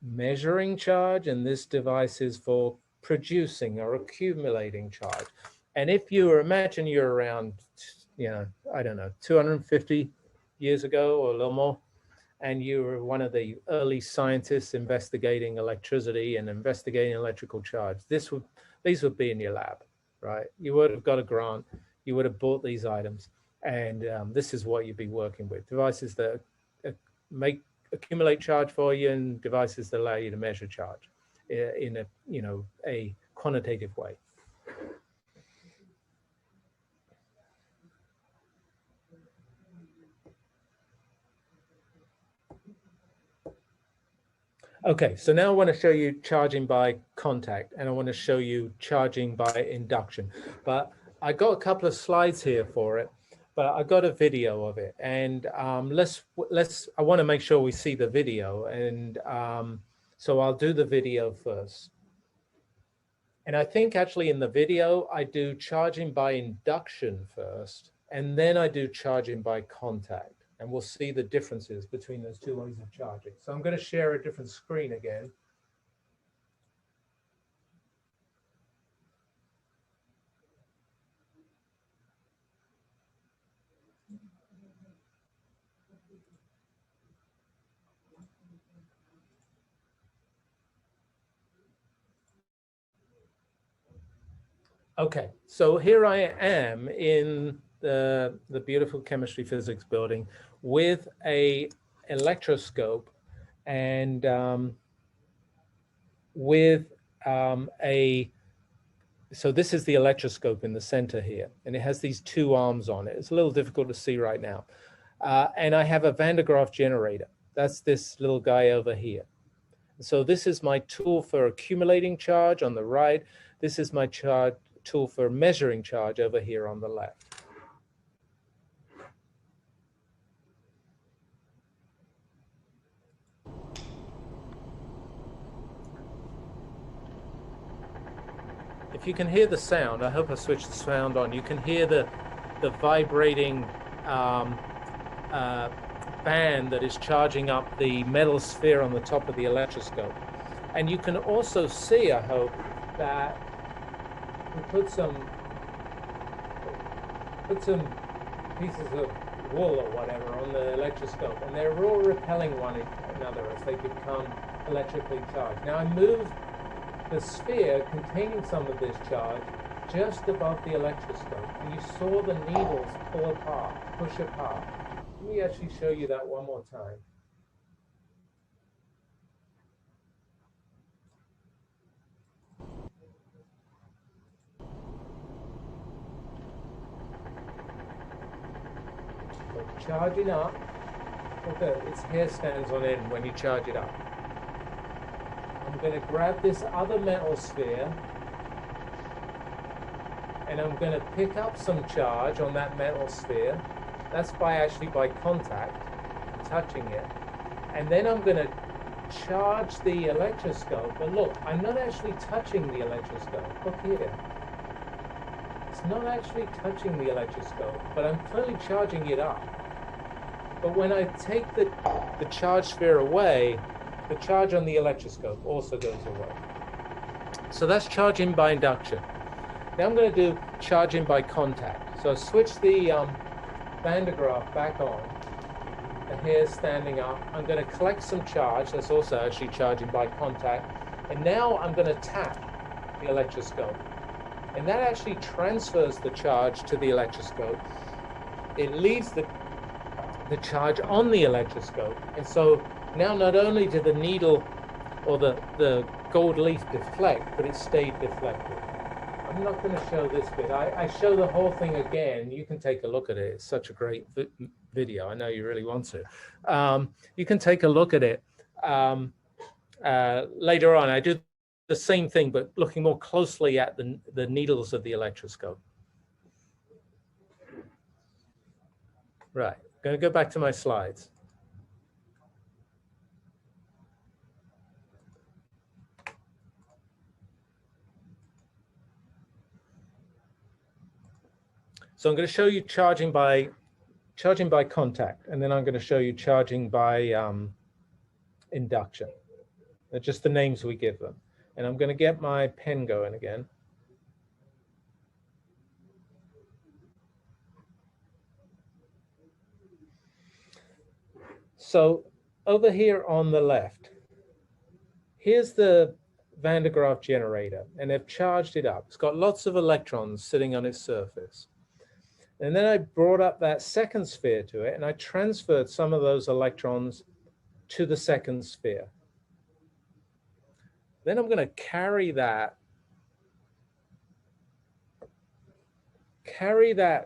measuring charge, and this device is for producing or accumulating charge. And if you imagine you're around, I don't know, 250 years ago or a little more, and you were one of the early scientists investigating electricity and investigating electrical charge, these would be in your lab, right? You would have got a grant, you would have bought these items, and this is what you'd be working with. Devices that accumulate charge for you, and devices that allow you to measure charge in a quantitative way. Okay, so now I want to show you charging by contact, and I want to show you charging by induction. But I got a couple of slides here for it, but I got a video of it, and I want to make sure we see the video, and so I'll do the video first. And I think actually in the video I do charging by induction first, and then I do charging by contact. And we'll see the differences between those two ways of charging. So I'm going to share a different screen again. Okay, so here I am in the beautiful chemistry physics building with a electroscope and so this is the electroscope in the center here, and it has these two arms on it. It's a little difficult to see right now. And I have a Van de Graaff generator. That's this little guy over here. So this is my tool for accumulating charge on the right. This is my tool for measuring charge over here on the left. If you can hear the sound, I hope I switched the sound on. You can hear the vibrating band that is charging up the metal sphere on the top of the electroscope. And you can also see, I hope, that we put some pieces of wool or whatever on the electroscope, and they're all repelling one another as they become electrically charged. Now I moved the sphere containing some of this charge just above the electroscope, and you saw the needles pull apart, push apart. Let me actually show you that one more time. So charging up, look at its hair stands on end when you charge it up. I'm going to grab this other metal sphere, and I'm going to pick up some charge on that metal sphere. That's by contact, touching it. And then I'm going to charge the electroscope. But look, I'm not actually touching the electroscope. Look here. It's not actually touching the electroscope, but I'm clearly charging it up. But when I take the charge sphere away, the charge on the electroscope also goes away. So that's charging by induction. Now I'm going to do charging by contact. So I switch the Van de Graaff back on. The hair's standing up. I'm going to collect some charge. That's also actually charging by contact. And now I'm going to tap the electroscope. And that actually transfers the charge to the electroscope. It leaves the charge on the electroscope. And so now not only did the needle or the gold leaf deflect, but it stayed deflected. I'm not going to show this bit. I show the whole thing again. You can take a look at it. It's such a great video. I know you really want to. You can take a look at it later on. I do the same thing, but looking more closely at the needles of the electroscope. Right. I'm going to go back to my slides. So I'm going to show you charging by contact, and then I'm going to show you charging by induction. They're just the names we give them. And I'm going to get my pen going again. So over here on the left, here's the Van de Graaff generator, and they've charged it up. It's got lots of electrons sitting on its surface. And then I brought up that second sphere to it, and I transferred some of those electrons to the second sphere. Then I'm going to carry that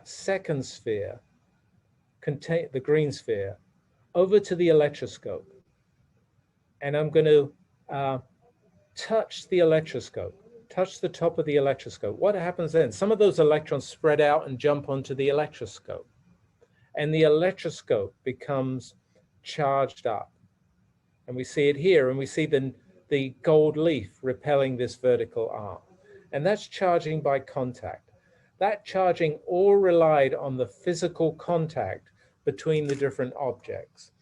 second sphere, the green sphere, over to the electroscope. And I'm going to touch the electroscope, touch the top of the electroscope. What happens then? Some of those electrons spread out and jump onto the electroscope. And the electroscope becomes charged up. And we see it here, and we see the gold leaf repelling this vertical arm. And that's charging by contact. That charging all relied on the physical contact between the different objects.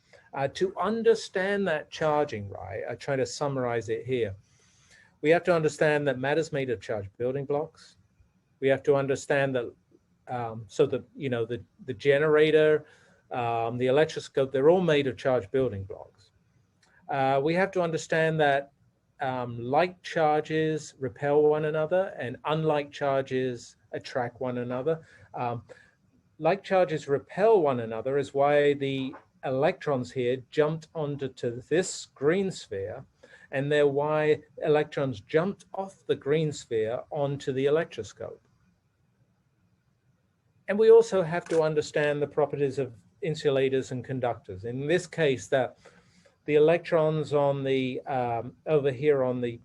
To understand that charging, right, I try to summarize it here. We have to understand that matter's made of charged building blocks. We have to understand that, the generator, the electroscope, they're all made of charged building blocks. We have to understand that like charges repel one another and unlike charges attract one another. Like charges repel one another is why the electrons here jumped onto this green sphere, and they're why electrons jumped off the green sphere onto the electroscope. And we also have to understand the properties of insulators and conductors. In this case, that the electrons on the over here on the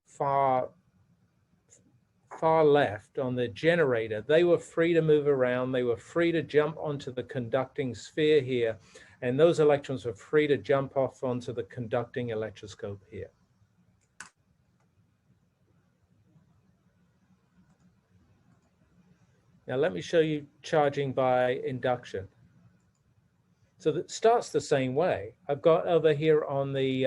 far left on the generator, they were free to move around. They were free to jump onto the conducting sphere here. And those electrons were free to jump off onto the conducting electroscope here. Now let me show you charging by induction. So that starts the same way. I've got over here on the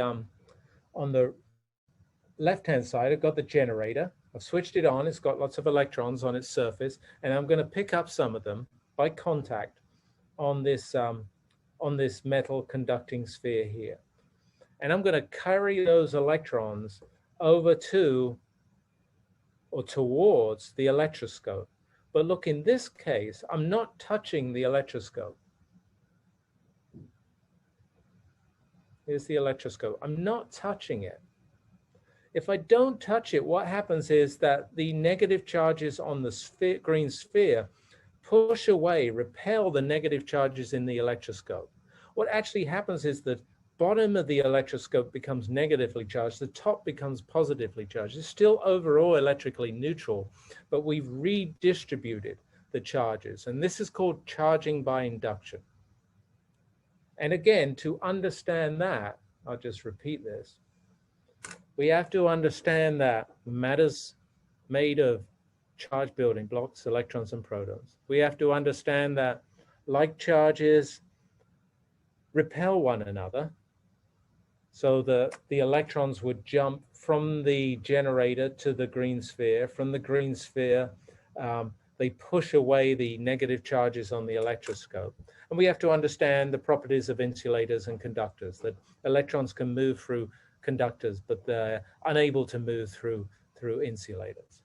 left-hand side, I've got the generator. I've switched it on. It's got lots of electrons on its surface, and I'm going to pick up some of them by contact on this metal conducting sphere here. And I'm going to carry those electrons over to or towards the electroscope. But look, in this case, I'm not touching the electroscope. Here's the electroscope. I'm not touching it. If I don't touch it, what happens is that the negative charges on the green sphere push away, repel the negative charges in the electroscope. What actually happens is the bottom of the electroscope becomes negatively charged, the top becomes positively charged. It's still overall electrically neutral, but we've redistributed the charges. And this is called charging by induction. And again, to understand that, I'll just repeat this. We have to understand that matter's made of charged building blocks, electrons and protons. We have to understand that like charges repel one another. So the electrons would jump from the generator to the green sphere. From the green sphere, they push away the negative charges on the electroscope. And we have to understand the properties of insulators and conductors, that electrons can move through conductors, but they're unable to move through insulators.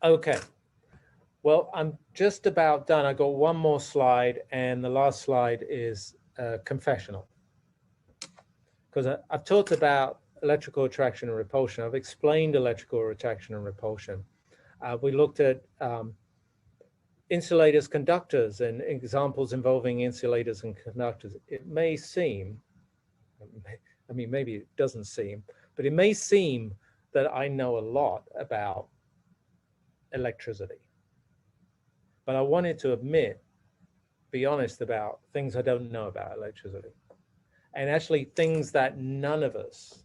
Okay, well, I'm just about done. I got one more slide, and the last slide is confessional. because I've talked about electrical attraction and repulsion. I've explained electrical attraction and repulsion. We looked at insulators, conductors, and examples involving insulators and conductors. It may seem, I mean, maybe it doesn't seem, but it may seem that I know a lot about electricity. But I wanted to be honest about things I don't know about electricity. And actually things that none of us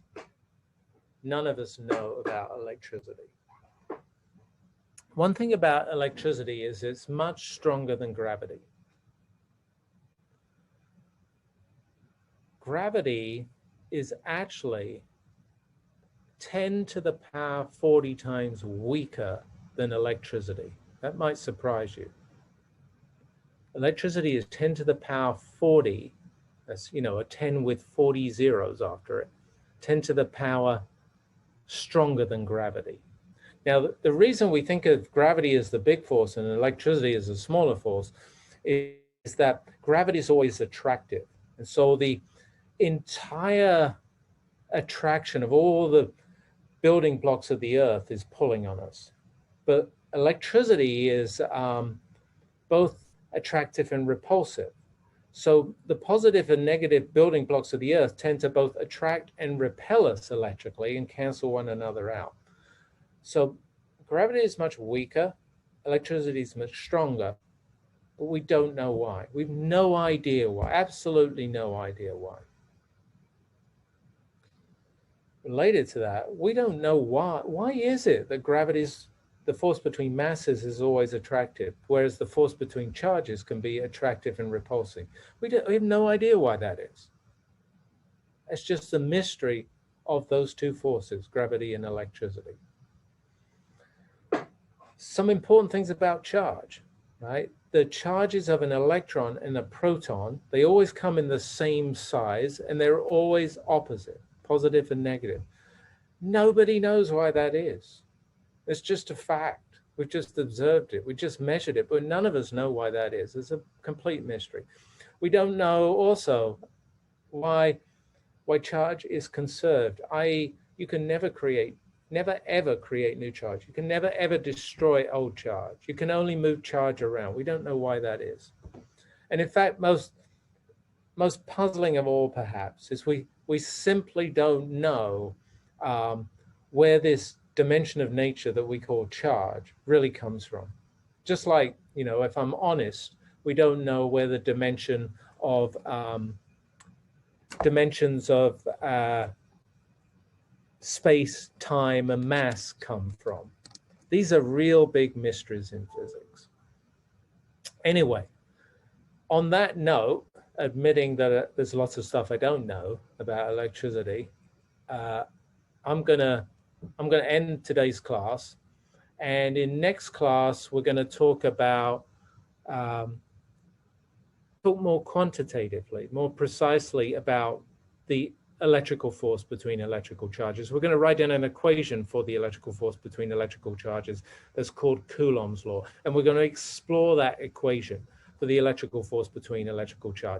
know about electricity. One thing about electricity is it's much stronger than gravity. Gravity is actually 10 to the power 40 times weaker than electricity. That might surprise you. Electricity is 10 to the power 40. That's, you know, a 10 with 40 zeros after it. 10 to the power stronger than gravity. Now, the reason we think of gravity as the big force and electricity as a smaller force is that gravity is always attractive. And so the entire attraction of all the building blocks of the earth is pulling on us. But electricity is both attractive and repulsive. So the positive and negative building blocks of the earth tend to both attract and repel us electrically and cancel one another out. So gravity is much weaker, electricity is much stronger, but we don't know why. We've no idea why, absolutely no idea why. Related to that, we don't know why. Why is it that gravity's, the force between masses is always attractive, whereas the force between charges can be attractive and repulsive? We have no idea why that is. It's just the mystery of those two forces, gravity and electricity. Some important things about charge, right? The charges of an electron and a proton, they always come in the same size and they're always opposite, positive and negative. Nobody knows why that is. It's just a fact. We've just observed it. We just measured it, but none of us know why that is. It's a complete mystery. We don't know also why charge is conserved, i.e. you can never ever create new charge. You can never ever destroy old charge. You can only move charge around. We don't know why that is. And in fact, most puzzling of all perhaps is we simply don't know where this dimension of nature that we call charge really comes from. Just like, you know, if I'm honest, we don't know where the dimensions of space, time, and mass come from. These are real big mysteries in physics. Anyway, on that note, admitting that there's lots of stuff I don't know about electricity, I'm gonna end today's class, and in next class we're going to talk about talk more quantitatively, more precisely about the electrical force between electrical charges. We're going to write down an equation for the electrical force between electrical charges that's called Coulomb's law, and we're going to explore that equation for the electrical force between electrical charges.